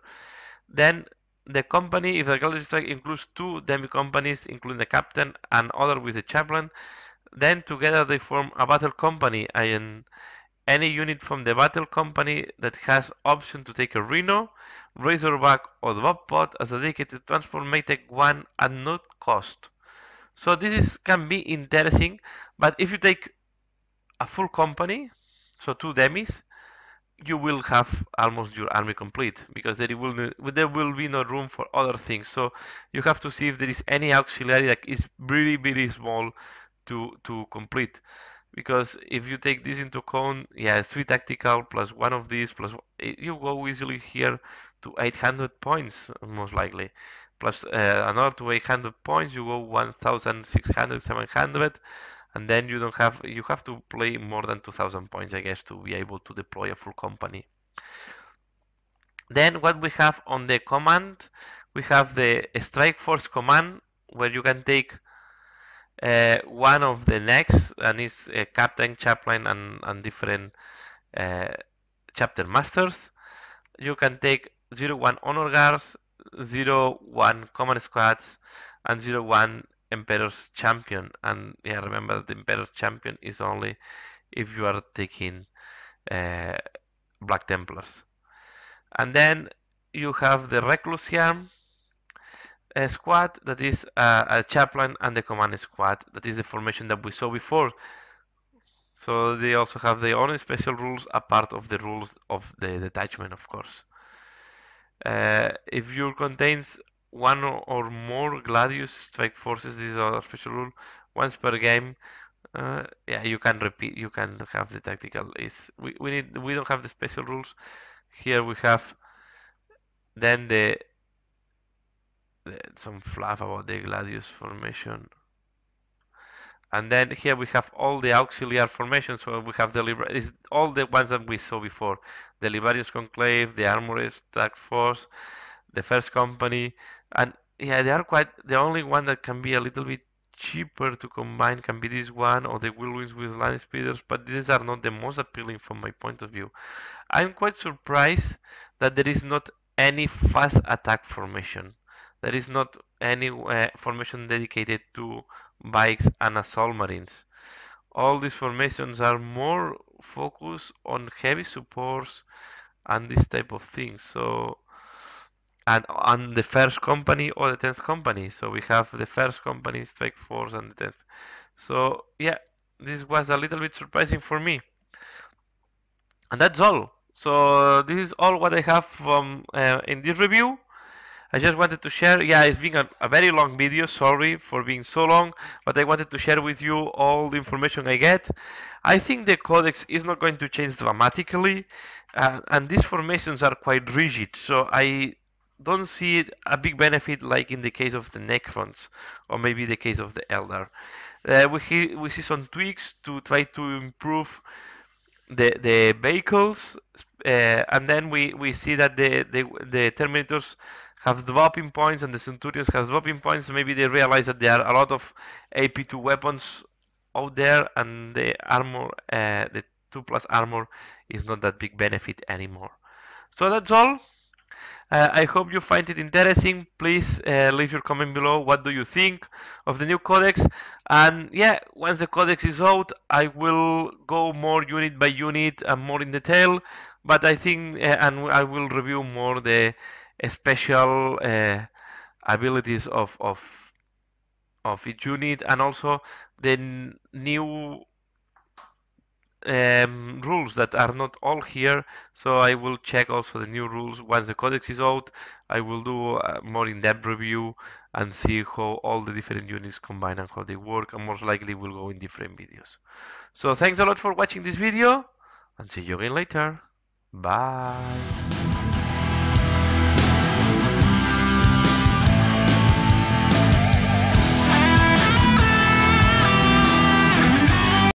then the company, if the galaxy strike includes two demi companies, including the captain and other with the chaplain, then together they form a battle company, and any unit from the battle company that has option to take a Rhino, Razorback or Bobpot as a dedicated transport may take one at no cost. So can be interesting, but if you take a full company, so two demis, you will have almost your army complete because there will be no room for other things. So you have to see if there is any auxiliary that is really very small to complete. Because if you take this into account, yeah, three tactical plus one of these plus you go easily here to 800 points most likely. Plus another to 800 points, you go 1,600, 700, and then you have to play more than 2,000 points, I guess, to be able to deploy a full company. Then what we have on the command, we have the strike force command where you can take one of the next, and is captain, chaplain, and different uh, chapter masters. You can take 0-1 honor guards, 0-1 command squads, and 0-1 Emperor's champion. And yeah, remember the Emperor's champion is only if you are taking uh, Black Templars. And then you have the Recluse here squad, that is a chaplain, and the command squad, that is the formation that we saw before. So they also have their own special rules, a part of the rules of the detachment, of course. If your contains one or more Gladius strike forces, these are a special rule once per game. Yeah, you can repeat. You can have the tactical. Is we don't have the special rules here. We have then some fluff about the Gladius formation. And then here we have all the auxiliary formations. So we have the all the ones that we saw before: the Liberius Conclave, the Armorist Task Force, the First Company, and yeah, they are quite. The only one that can be a little bit cheaper to combine can be this one, or the Whirlwinds with Land Speeders, but these are not the most appealing from my point of view. I'm quite surprised that there is not any fast attack formation. There is not any formation dedicated to bikes and assault marines. All these formations are more focused on heavy supports and this type of things. So, and on the first company or the 10th company. So we have the first company, strike force, and the 10th. So yeah, this was a little bit surprising for me. And that's all. So this is all what I have from in this review. I just wanted to share. Yeah, it's been a very long video. Sorry for being so long, but I wanted to share with you all the information I get. I think the codex is not going to change dramatically, and these formations are quite rigid. So I don't see a big benefit like in the case of the Necrons or maybe the case of the Eldar. We see some tweaks to try to improve the vehicles, and then we see that the Terminators have dropping points and the Centurions have dropping points. Maybe they realize that there are a lot of AP2 weapons out there, and the armor, the 2 plus armor, is not that big benefit anymore. So that's all. I hope you find it interesting. Please leave your comment below. What do you think of the new codex? And yeah, once the codex is out, I will go more unit by unit and more in detail. But I think, and I will review more the special abilities of each unit, and also the new rules that are not all here. So I will check also the new rules once the codex is out. I will do a more in-depth review and see how all the different units combine and how they work, and most likely will go in different videos. So thanks a lot for watching this video, and see you again later. Bye.